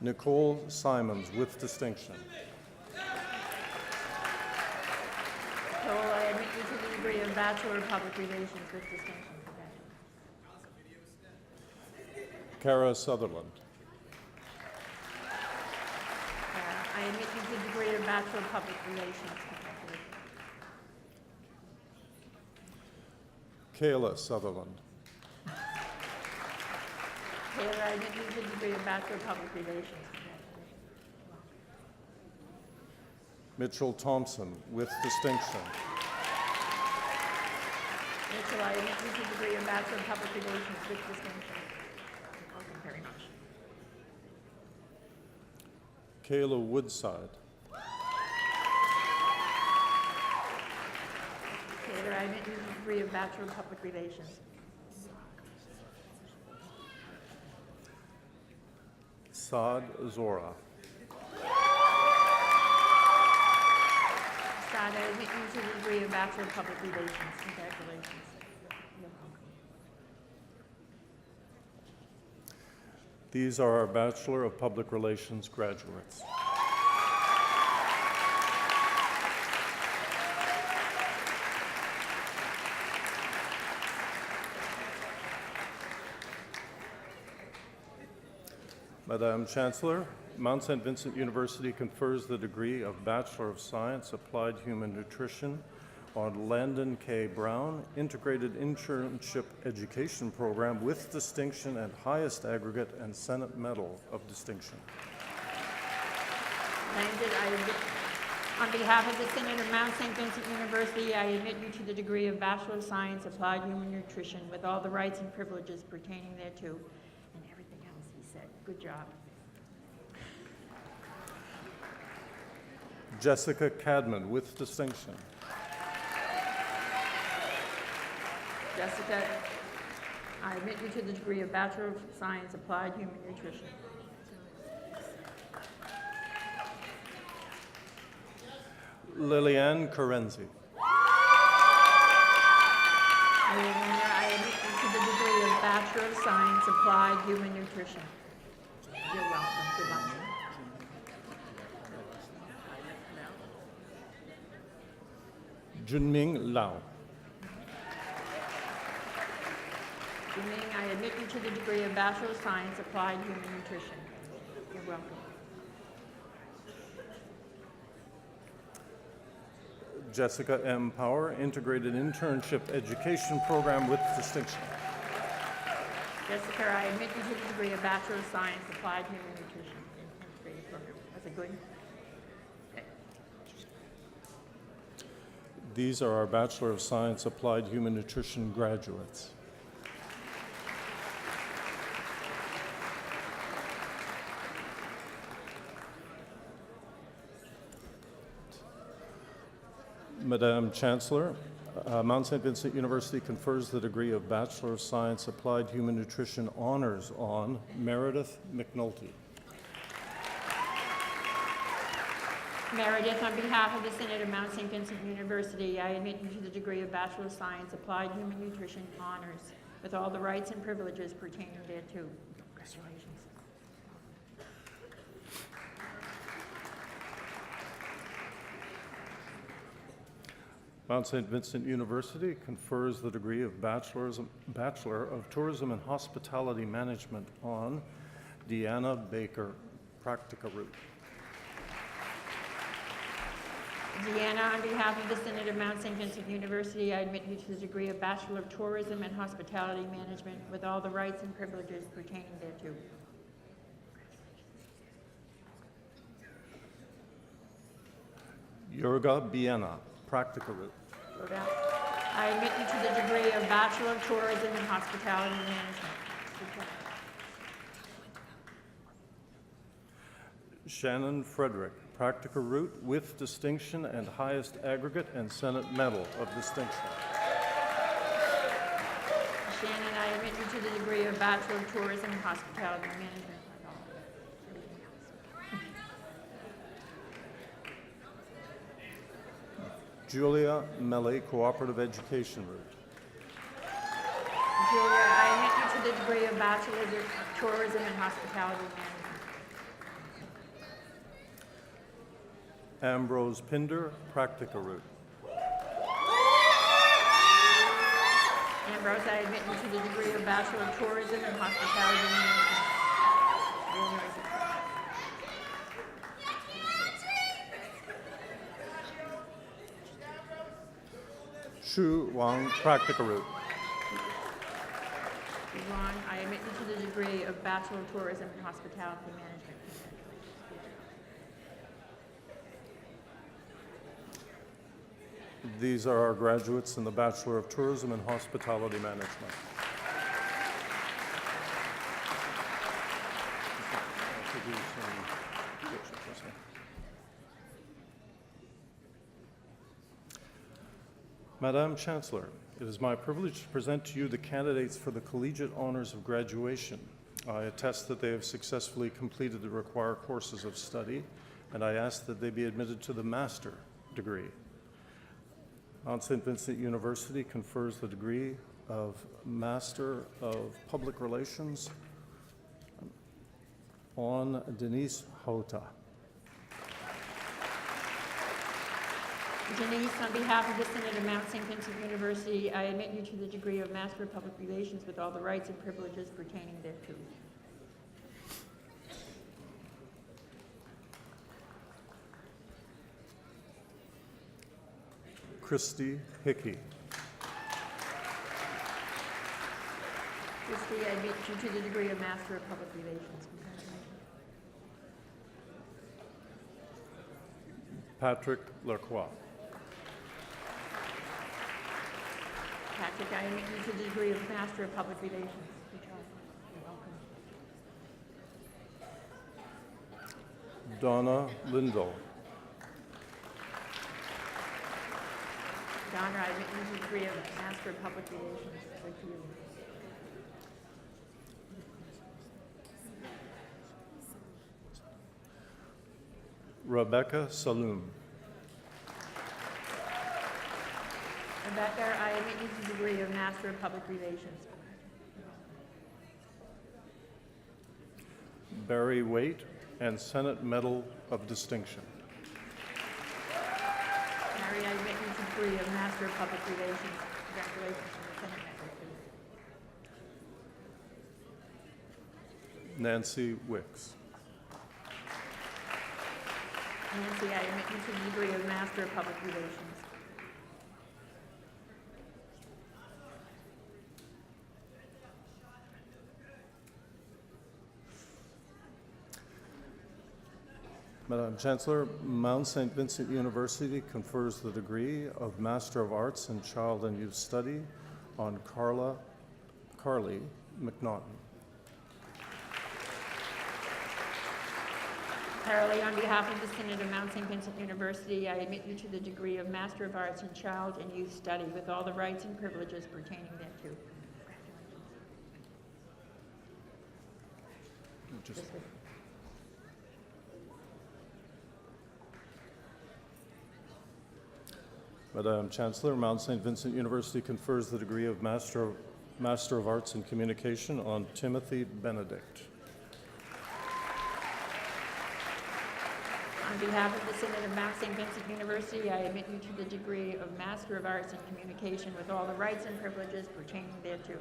Nicole Simons with distinction. Nicole, I admit you to the degree of Bachelor of Public Relations with distinction. Kara Sutherland. I admit you to the degree of Bachelor of Public Relations. Kayla Sutherland. Taylor, I admit you to the degree of Bachelor of Public Relations. Mitchell Thompson with distinction. Mitchell, I admit you to the degree of Bachelor of Public Relations with distinction. Welcome very much. Kayla Woodside. Taylor, I admit you to the degree of Bachelor of Public Relations. Saad Zora. Saad, I admit you to the degree of Bachelor of Public Relations. Congratulations. These are our Bachelor of Public Relations graduates. Madam Chancellor, Mount Saint Vincent University confers the degree of Bachelor of Science, Applied Human Nutrition on Landon K. Brown, Integrated Internship Education Program with distinction and highest aggregate and Senate Medal of Distinction. Landon, on behalf of the Synod of Mount St. Vincent University, I admit you to the degree of Bachelor of Science, Applied Human Nutrition with all the rights and privileges pertaining thereto, and everything else he said. Good job. Jessica Cadman with distinction. Jessica, I admit you to the degree of Bachelor of Science, Applied Human Nutrition. Liliane Carenzi. Liliana, I admit you to the degree of Bachelor of Science, Applied Human Nutrition. You're welcome. Good luck. Junming Lau. Jiming, I admit you to the degree of Bachelor of Science, Applied Human Nutrition. You're welcome. Jessica M. Power, Integrated Internship Education Program with distinction. Jessica, I admit you to the degree of Bachelor of Science, Applied Human Nutrition Integrated Program. Was it good? Okay. These are our Bachelor of Science Applied Human Nutrition graduates. Madam Chancellor, Mount St. Vincent University confers the degree of Bachelor of Science Applied Human Nutrition Honors on Meredith McNulty. Meredith, on behalf of the Synod of Mount St. Vincent University, I admit you to the degree of Bachelor of Science Applied Human Nutrition Honors with all the rights and privileges pertaining thereto. Congratulations. Mount St. Vincent University confers the degree of Bachelor of Tourism and Hospitality Management on Deanna Baker, Practica Root. Deanna, on behalf of the Synod of Mount St. Vincent University, I admit you to the degree of Bachelor of Tourism and Hospitality Management with all the rights and privileges pertaining thereto. Yurga Biena, Practica Root. I admit you to the degree of Bachelor of Tourism and Hospitality Management. Shannon Frederick, Practica Root with distinction and highest aggregate and Senate Medal of Distinction. Shannon, I admit you to the degree of Bachelor of Tourism and Hospitality Management. Julia Melly, Cooperative Education Root. Julia, I admit you to the degree of Bachelor of Tourism and Hospitality Management. Ambrose Pinder, Practica Root. Ambrose, I admit you to the degree of Bachelor of Tourism and Hospitality Management. Shu Wang, Practica Root. Ron, I admit you to the degree of Bachelor of Tourism and Hospitality Management. These are our graduates in the Bachelor of Tourism and Hospitality Management. Madam Chancellor, it is my privilege to present to you the candidates for the Collegiate Honors of Graduation. I attest that they have successfully completed the required courses of study, and I ask that they be admitted to the master degree. Mount St. Vincent University confers the degree of Master of Public Relations on Denise Hota. Denise, on behalf of the Synod of Mount St. Vincent University, I admit you to the degree of Master of Public Relations with all the rights and privileges pertaining thereto. Christy Hickey. Christy, I admit you to the degree of Master of Public Relations. Congratulations. Patrick Lacroix. Patrick, I admit you to the degree of Master of Public Relations. Good job. You're welcome. Donna Lindell. Donna, I admit you to the degree of Master of Public Relations. Good for you. Rebecca Saloom. Rebecca, I admit you to the degree of Master of Public Relations. Barry Waite and Senate Medal of Distinction. Mary, I admit you to the degree of Master of Public Relations. Congratulations on the Senate medal, too. Nancy Wicks. Nancy, I admit you to the degree of Master of Public Relations. Madam Chancellor, Mount St. Vincent University confers the degree of Master of Arts in Child and Youth Study on Carly McNaughton. Carly, on behalf of the Synod of Mount St. Vincent University, I admit you to the degree of Master of Arts in Child and Youth Study with all the rights and privileges pertaining thereto. Madam Chancellor, Mount St. Vincent University confers the degree of Master of Arts in Communication on Timothy Benedict. On behalf of the Synod of Mount St. Vincent University, I admit you to the degree of Master of Arts in Communication with all the rights and privileges pertaining thereto.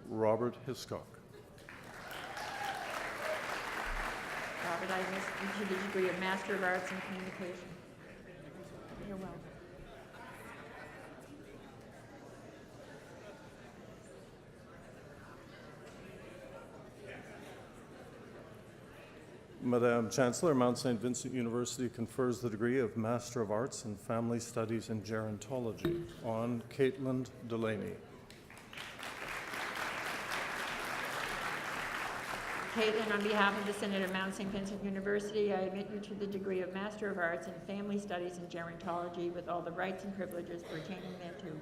Robert Hiscock. Robert, I admit you to the degree of Master of Arts in Communication. You're welcome. Madam Chancellor, Mount St. Vincent University confers the degree of Master of Arts in Family Studies and Gerontology on Caitlin Delaney. Caitlin, on behalf of the Synod of Mount St. Vincent University, I admit you to the degree of Master of Arts in Family Studies and Gerontology with all the rights and privileges pertaining thereto.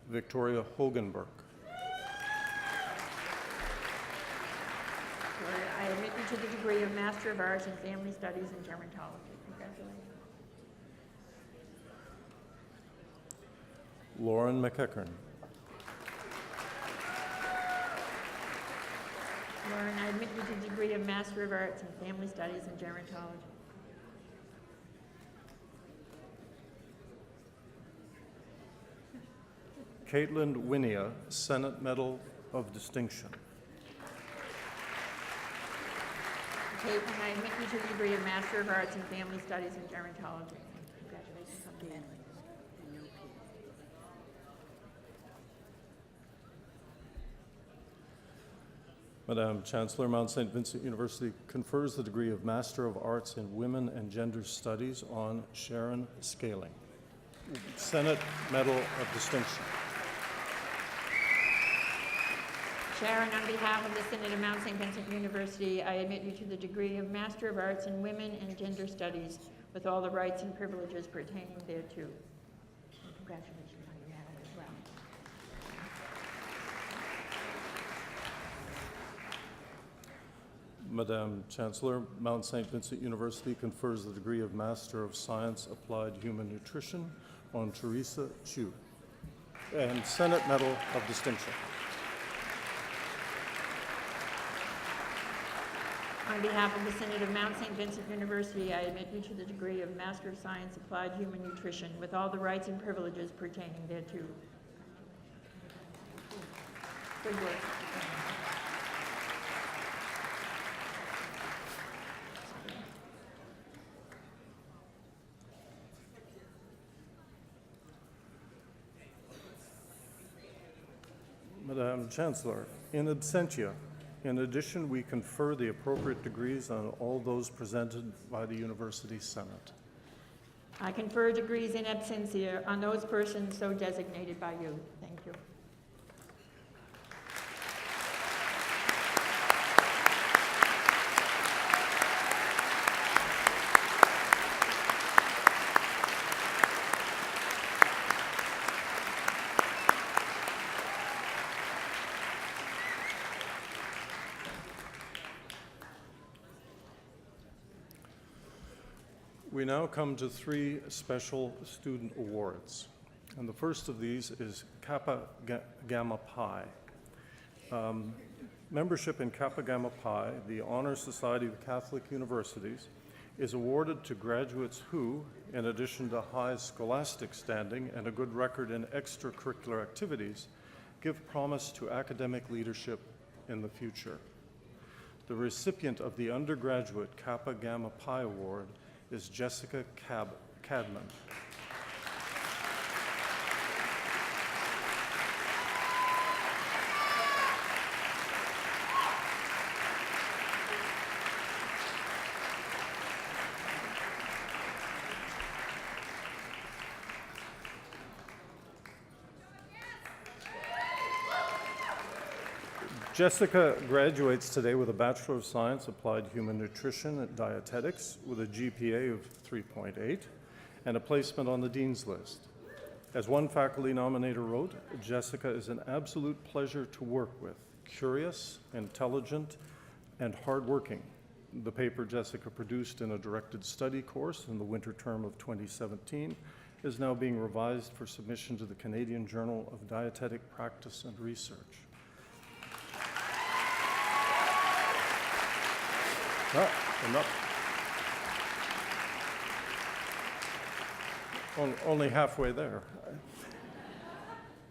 Victoria Hogenberg. I admit you to the degree of Master of Arts in Family Studies and Gerontology. Congratulations. Lauren McEachern. Lauren, I admit you to the degree of Master of Arts in Family Studies and Gerontology. Caitlin Winia, Senate Medal of Distinction. Caitlin, I admit you to the degree of Master of Arts in Family Studies and Gerontology. Congratulations on the medal. Madam Chancellor, Mount St. Vincent University confers the degree of Master of Arts in Women and Gender Studies on Sharon Scaling. Senate Medal of Distinction. Sharon, on behalf of the Synod of Mount St. Vincent University, I admit you to the degree of Master of Arts in Women and Gender Studies with all the rights and privileges pertaining thereto. And congratulations on your medal as well. Madam Chancellor, Mount St. Vincent University confers the degree of Master of Science Applied Human Nutrition on Teresa Chu and Senate Medal of Distinction. On behalf of the Synod of Mount St. Vincent University, I admit you to the degree of Master of Science Applied Human Nutrition with all the rights and privileges pertaining thereto. Good work. Madam Chancellor, in absentia, in addition, we confer the appropriate degrees on all those presented by the University Senate. I confer degrees in absentia on those persons so designated by you. Thank you. We now come to 3 special student awards. And the first of these is Kappa Gamma Pi. Membership in Kappa Gamma Pi, the Honor Society of Catholic Universities, is awarded to graduates who, in addition to high scholastic standing and a good record in extracurricular activities, give promise to academic leadership in the future. The recipient of the undergraduate Kappa Gamma Pi Award is Jessica Cadman. Jessica graduates today with a Bachelor of Science, Applied Human Nutrition and Dietetics with a GPA of 3.8 and a placement on the Dean's List. As one faculty nominator wrote, Jessica is an absolute pleasure to work with, curious, intelligent, and hardworking. The paper Jessica produced in a directed study course in the winter term of 2017 is now being revised for submission to the Canadian Journal of Dietetic Practice and Research. Only halfway there.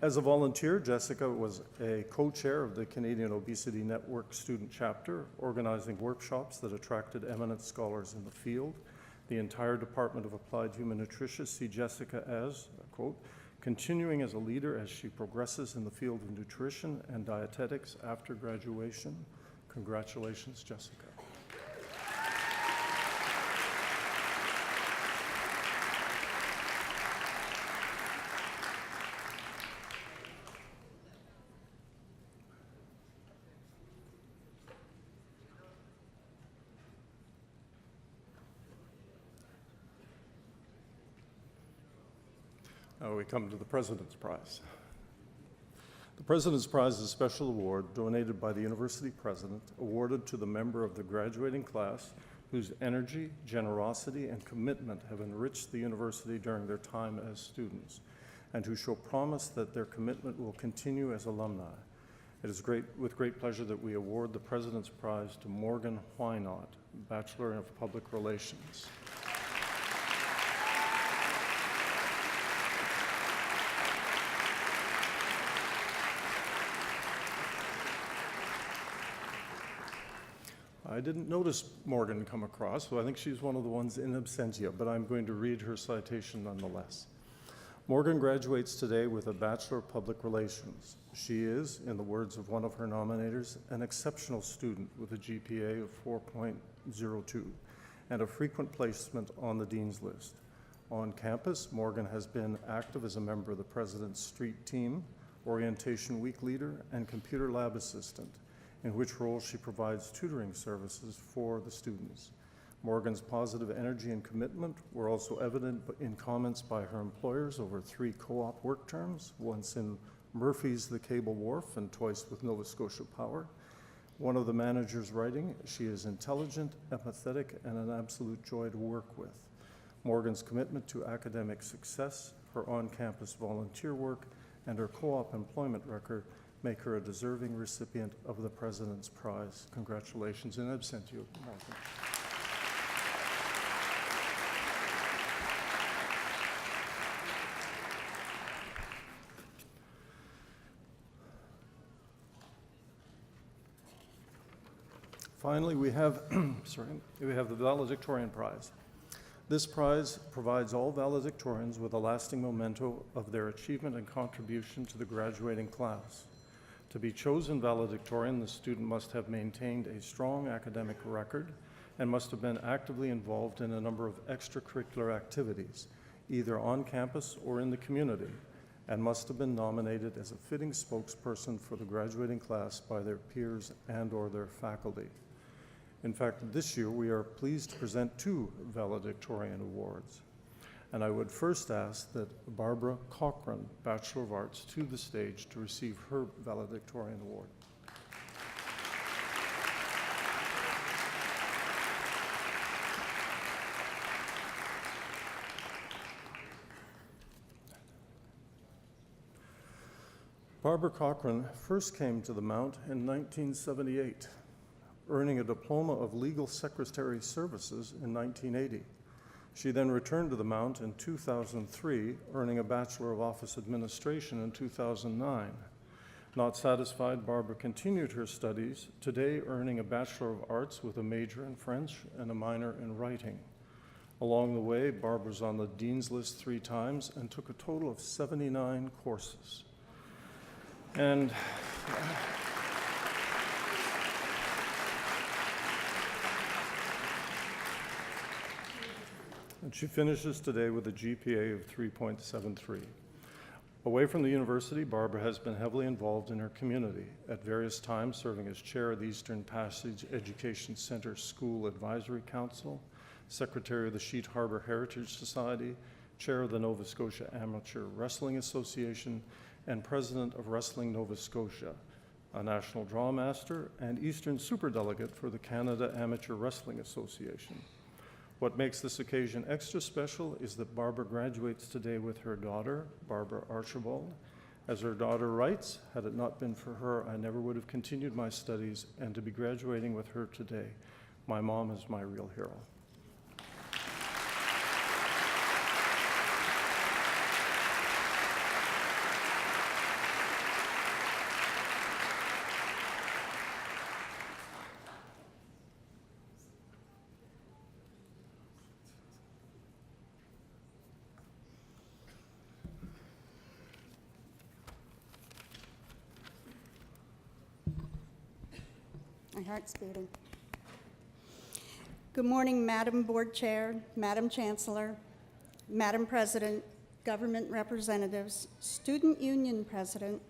As a volunteer, Jessica was a co-chair of the Canadian Obesity Network student chapter, organizing workshops that attracted eminent scholars in the field. The entire Department of Applied Human Nutrition see Jessica as, quote, continuing as a leader as she progresses in the field of nutrition and dietetics after graduation. Congratulations, Jessica. Now we come to the President's Prize. The President's Prize is a special award donated by the University President, awarded to the member of the graduating class whose energy, generosity, and commitment have enriched the university during their time as students, and who show promise that their commitment will continue as alumni. It is with great pleasure that we award the President's Prize to Morgan Whynot, Bachelor of Public Relations. I didn't notice Morgan come across, so I think she's one of the ones in absentia, but I'm going to read her citation nonetheless. Morgan graduates today with a Bachelor of Public Relations. She is, in the words of one of her nominators, an exceptional student with a GPA of 4.02 and a frequent placement on the Dean's List. On campus, Morgan has been active as a member of the President's Street Team, Orientation Week leader, and computer lab assistant, in which role she provides tutoring services for the students. Morgan's positive energy and commitment were also evident in comments by her employers over 3 co-op work terms, once in Murphy's The Cable Wharf and twice with Nova Scotia Power. One of the managers writing, she is intelligent, empathetic, and an absolute joy to work with. Morgan's commitment to academic success, her on-campus volunteer work, and her co-op employment record make her a deserving recipient of the President's Prize. Congratulations in absentia, Morgan. finally, we have, we have the Valedictorian Prize. This prize provides all valedictorians with a lasting memento of their achievement and contribution to the graduating class. To be chosen valedictorian, the student must have maintained a strong academic record and must have been actively involved in a number of extracurricular activities, either on campus or in the community, and must have been nominated as a fitting spokesperson for the graduating class by their peers and/or their faculty. In fact, this year we are pleased to present 2 valedictorian awards. And I would first ask that Barbara Cochran, Bachelor of Arts, to the stage to receive her valedictorian award. Barbara Cochran first came to the Mount in 1978, earning a diploma of legal secretary services in 1980. She then returned to the Mount in 2003, earning a Bachelor of Office Administration in 2009. Not satisfied, Barbara continued her studies, today earning a Bachelor of Arts with a major in French and a minor in writing. Along the way, Barbara was on the Dean's List 3 times and took a total of 79 courses. And she finishes today with a GPA of 3.73. Away from the university, Barbara has been heavily involved in her community, at various times serving as chair of the Eastern Passage Education Center School Advisory Council, secretary of the Sheet Harbor Heritage Society, chair of the Nova Scotia Amateur Wrestling Association, and president of Wrestling Nova Scotia, a national draw master, and Eastern Superdelegate for the Canada Amateur Wrestling Association. What makes this occasion extra special is that Barbara graduates today with her daughter, Barbara Archibald. As her daughter writes, had it not been for her, I never would have continued my studies, and to be graduating with her today, my mom is my real hero. My heart's beating. Good morning, Madam Board Chair, Madam Chancellor, Madam President, government representatives, Student Union President,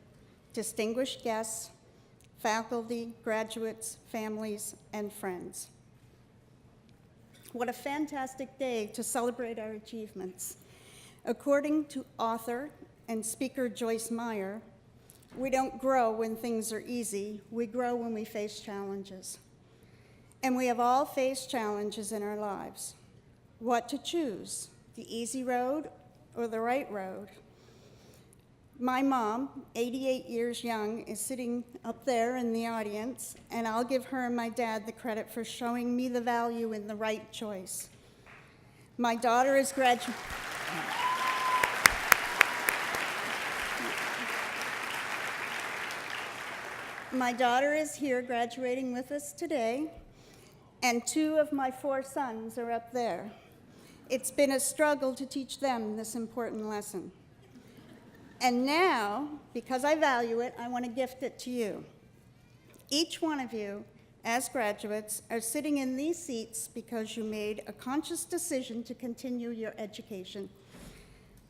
distinguished guests, faculty, graduates, families, and friends. What a fantastic day to celebrate our achievements. According to author and speaker Joyce Meyer, we don't grow when things are easy, we grow when we face challenges. And we have all faced challenges in our lives. What to choose, the easy road or the right road? My mom, 88 years young, is sitting up there in the audience, and I'll give her and my dad the credit for showing me the value in the right choice. My daughter is graduating. My daughter is here graduating with us today, and 2 of my 4 sons are up there. It's been a struggle to teach them this important lesson. And now, because I value it, I want to gift it to you. Each one of you, as graduates, are sitting in these seats because you made a conscious decision to continue your education.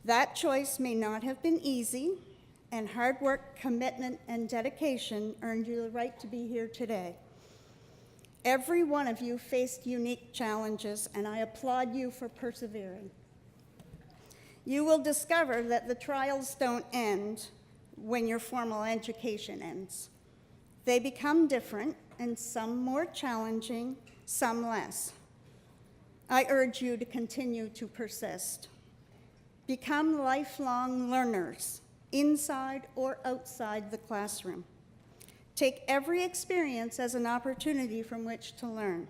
That choice may not have been easy, and hard work, commitment, and dedication earned you the right to be here today. Every one of you faced unique challenges, and I applaud you for persevering. You will discover that the trials don't end when your formal education ends. They become different, and some more challenging, some less. I urge you to continue to persist. Become lifelong learners, inside or outside the classroom. Take every experience as an opportunity from which to learn.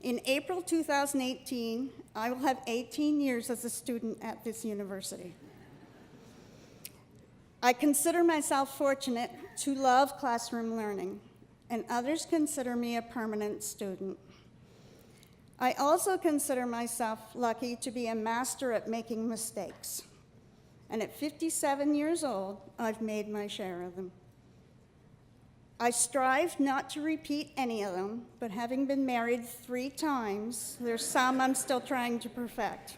In April 2018, I will have 18 years as a student at this university. I consider myself fortunate to love classroom learning. and others consider me a permanent student. I also consider myself lucky to be a master at making mistakes. And at 57 years old, I've made my share of them. I strive not to repeat any of them, but having been married 3 times, there's some I'm still trying to perfect.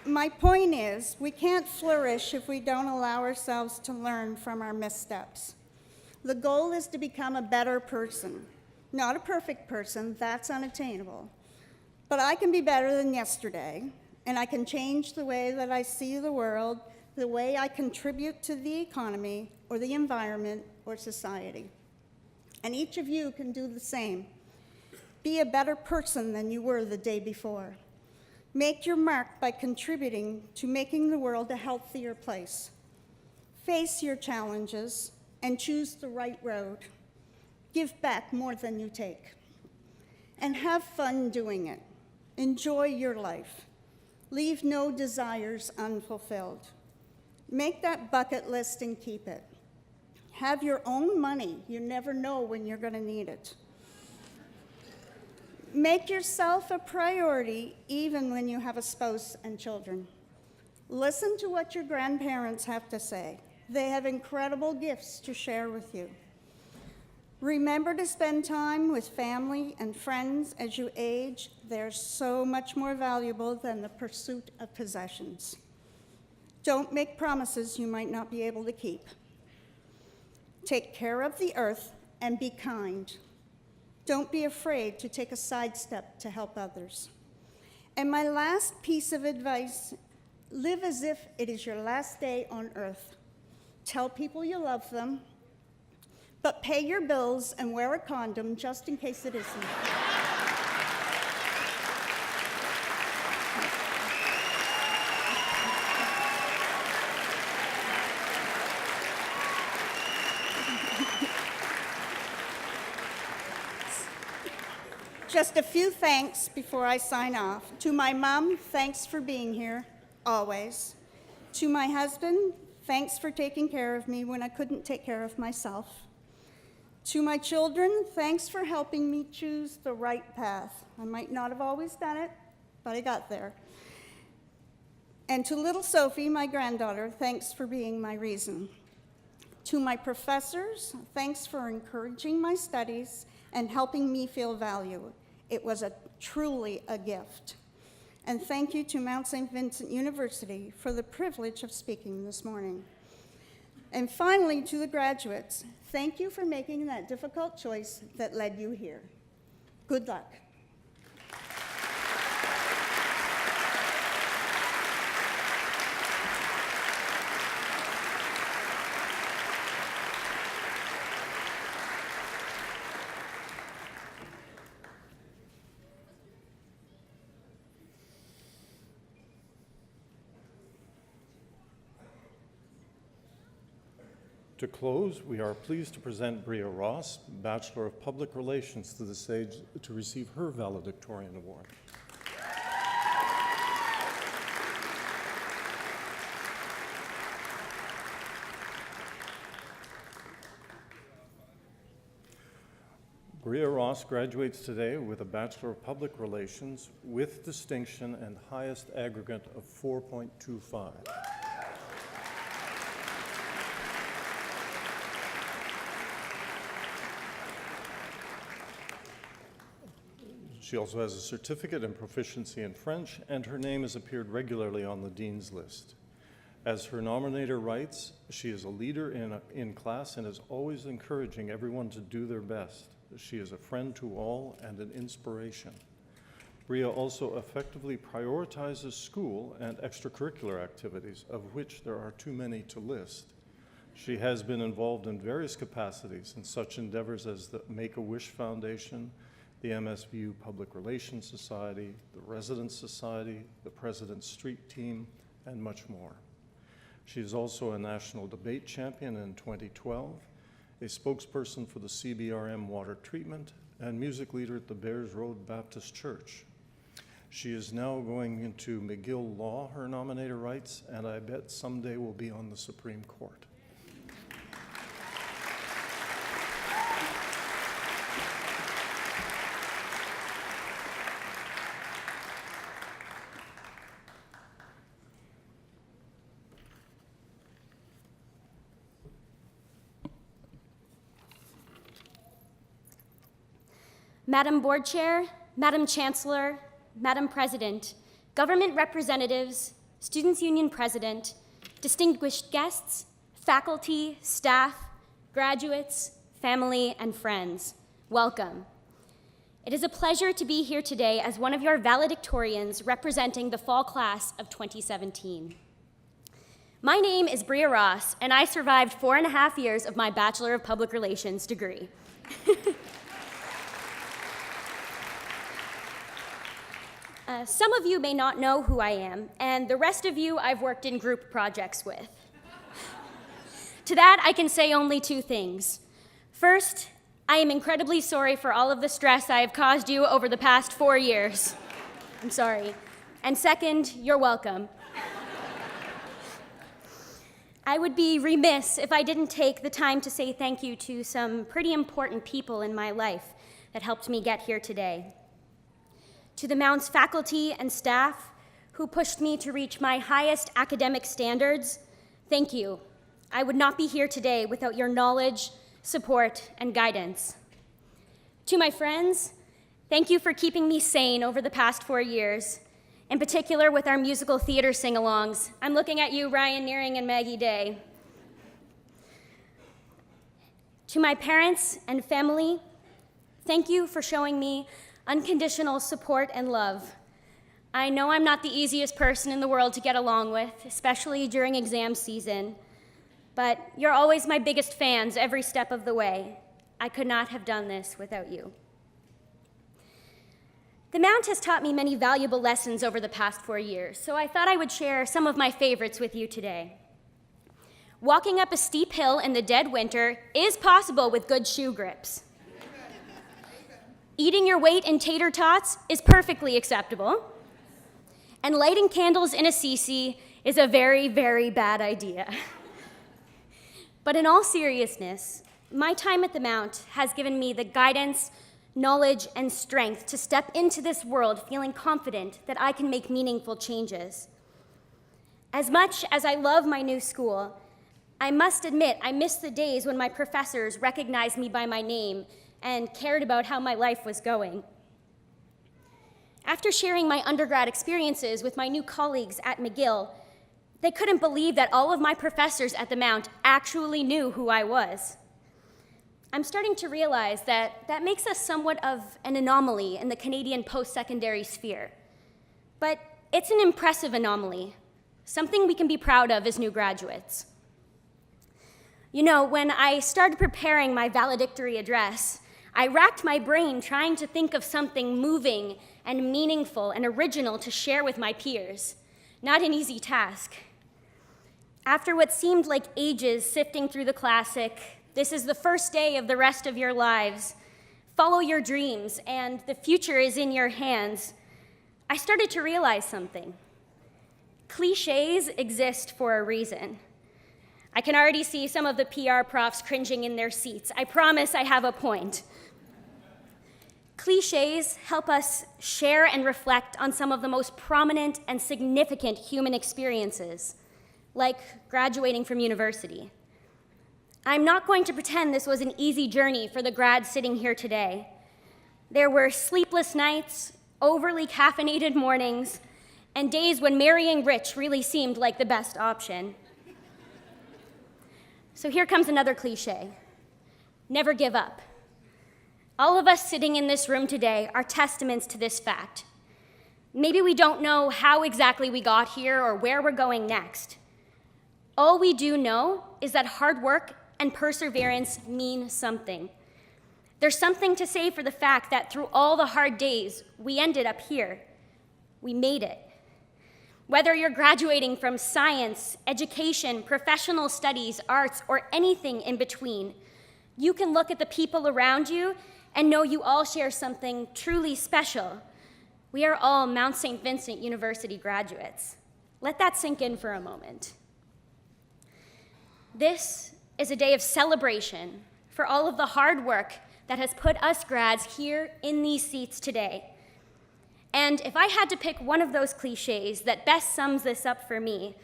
My point is, we can't flourish if we don't allow ourselves to learn from our missteps. The goal is to become a better person. Not a perfect person, that's unattainable. But I can be better than yesterday, and I can change the way that I see the world, the way I contribute to the economy, or the environment, or society. And each of you can do the same. Be a better person than you were the day before. Make your mark by contributing to making the world a healthier place. Face your challenges and choose the right road. Give back more than you take. And have fun doing it. Enjoy your life. Leave no desires unfulfilled. Make that bucket list and keep it. Have your own money. You never know when you're going to need it. Make yourself a priority even when you have a spouse and children. Listen to what your grandparents have to say. They have incredible gifts to share with you. Remember to spend time with family and friends as you age. They're so much more valuable than the pursuit of possessions. Don't make promises you might not be able to keep. Take care of the earth and be kind. Don't be afraid to take a sidestep to help others. And my last piece of advice, live as if it is your last day on earth. Tell people you love them, but pay your bills and wear a condom just in case it isn't. Just a few thanks before I sign off. To my mom, thanks for being here, always. To my husband, thanks for taking care of me when I couldn't take care of myself. To my children, thanks for helping me choose the right path. I might not have always done it, but I got there. And to little Sophie, my granddaughter, thanks for being my reason. To my professors, thanks for encouraging my studies and helping me feel valued. It was truly a gift. And thank you to Mount Saint Vincent University for the privilege of speaking this morning. And finally, to the graduates, thank you for making that difficult choice that led you here. Good luck. To close, we are pleased to present Bria Ross, Bachelor of Public Relations, to the stage to receive her valedictorian award. Bria Ross graduates today with a Bachelor of Public Relations with distinction and highest aggregate of 4.25. She also has a certificate in proficiency in French, and her name has appeared regularly on the Dean's List. As her nominator writes, she is a leader in class and is always encouraging everyone to do their best. She is a friend to all and an inspiration. Bria also effectively prioritizes school and extracurricular activities, of which there are too many to list. She has been involved in various capacities in such endeavors as the Make-A-Wish Foundation, the MSVU Public Relations Society, the Residence Society, the President's Street Team, and much more. She is also a national debate champion in 2012, a spokesperson for the CBRM water treatment, and music leader at the Bears Road Baptist Church. She is now going into McGill Law, her nominator writes, and I bet someday will be on the Supreme Court. Madam Board Chair, Madam Chancellor, Madam President, government representatives, Students' Union President, distinguished guests, faculty, staff, graduates, family, and friends, welcome. It is a pleasure to be here today as one of your valedictorians representing the fall class of 2017. My name is Bria Ross, and I survived 4.5 years of my Bachelor of Public Relations degree. Some of you may not know who I am, and the rest of you I've worked in group projects with. To that, I can say only 2 things. First, I am incredibly sorry for all of the stress I have caused you over the past 4 years. I'm sorry. And second, you're welcome. I would be remiss if I didn't take the time to say thank you to some pretty important people in my life that helped me get here today. To the Mounts faculty and staff who pushed me to reach my highest academic standards, thank you. I would not be here today without your knowledge, support, and guidance. To my friends, thank you for keeping me sane over the past 4 years, in particular with our musical theater sing-alongs. I'm looking at you, Ryan Nearing and Maggie Day. To my parents and family, thank you for showing me unconditional support and love. I know I'm not the easiest person in the world to get along with, especially during exam season, but you're always my biggest fans every step of the way. I could not have done this without you. The Mount has taught me many valuable lessons over the past 4 years, so I thought I would share some of my favorites with you today. Walking up a steep hill in the dead winter is possible with good shoe grips. Eating your weight in tater tots is perfectly acceptable. And lighting candles in a CC is a very, very bad idea. But in all seriousness, my time at the Mount has given me the guidance, knowledge, and strength to step into this world feeling confident that I can make meaningful changes. As much as I love my new school, I must admit I miss the days when my professors recognized me by my name and cared about how my life was going. After sharing my undergrad experiences with my new colleagues at McGill, they couldn't believe that all of my professors at the Mount actually knew who I was. I'm starting to realize that that makes us somewhat of an anomaly in the Canadian post-secondary sphere. But it's an impressive anomaly, something we can be proud of as new graduates. You know, when I started preparing my valedictory address, I racked my brain trying to think of something moving and meaningful and original to share with my peers. Not an easy task. After what seemed like ages sifting through the classic, "This is the first day of the rest of your lives, follow your dreams, and the future is in your hands," I started to realize something. Cliches exist for a reason. I can already see some of the PR profs cringing in their seats. I promise I have a point. Cliches help us share and reflect on some of the most prominent and significant human experiences, like graduating from university. I'm not going to pretend this was an easy journey for the grads sitting here today. There were sleepless nights, overly caffeinated mornings, and days when marrying rich really seemed like the best option. So here comes another cliche. Never give up. All of us sitting in this room today are testaments to this fact. Maybe we don't know how exactly we got here or where we're going next. All we do know is that hard work and perseverance mean something. There's something to say for the fact that through all the hard days, we ended up here. We made it. Whether you're graduating from science, education, professional studies, arts, or anything in between, you can look at the people around you and know you all share something truly special. We are all Mount St. Vincent University graduates. Let that sink in for a moment. This is a day of celebration for all of the hard work that has put us grads here in these seats today. And if I had to pick one of those cliches that best sums this up for me,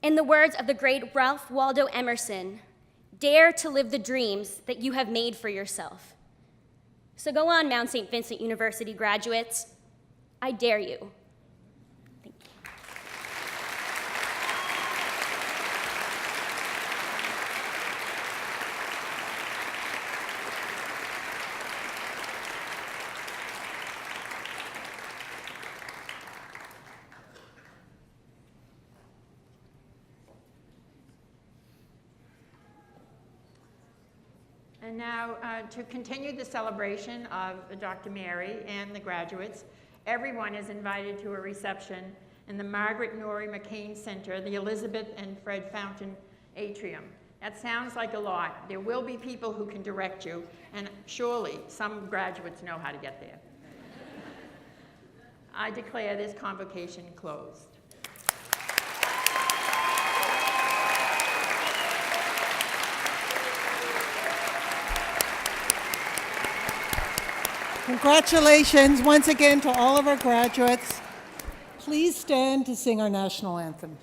in the words of the great Ralph Waldo Emerson, dare to live the dreams that you have made for yourself. So go on, Mount St. Vincent University graduates. I dare you. Thank you. And now, to continue the celebration of Dr. Mary and the graduates, everyone is invited to a reception in the Margaret Norrie McCain Center, the Elizabeth and Fred Fountain Atrium. That sounds like a lot. There will be people who can direct you, and surely some graduates know how to get there. I declare this convocation closed. Congratulations once again to all of our graduates. Please stand to sing our national anthem.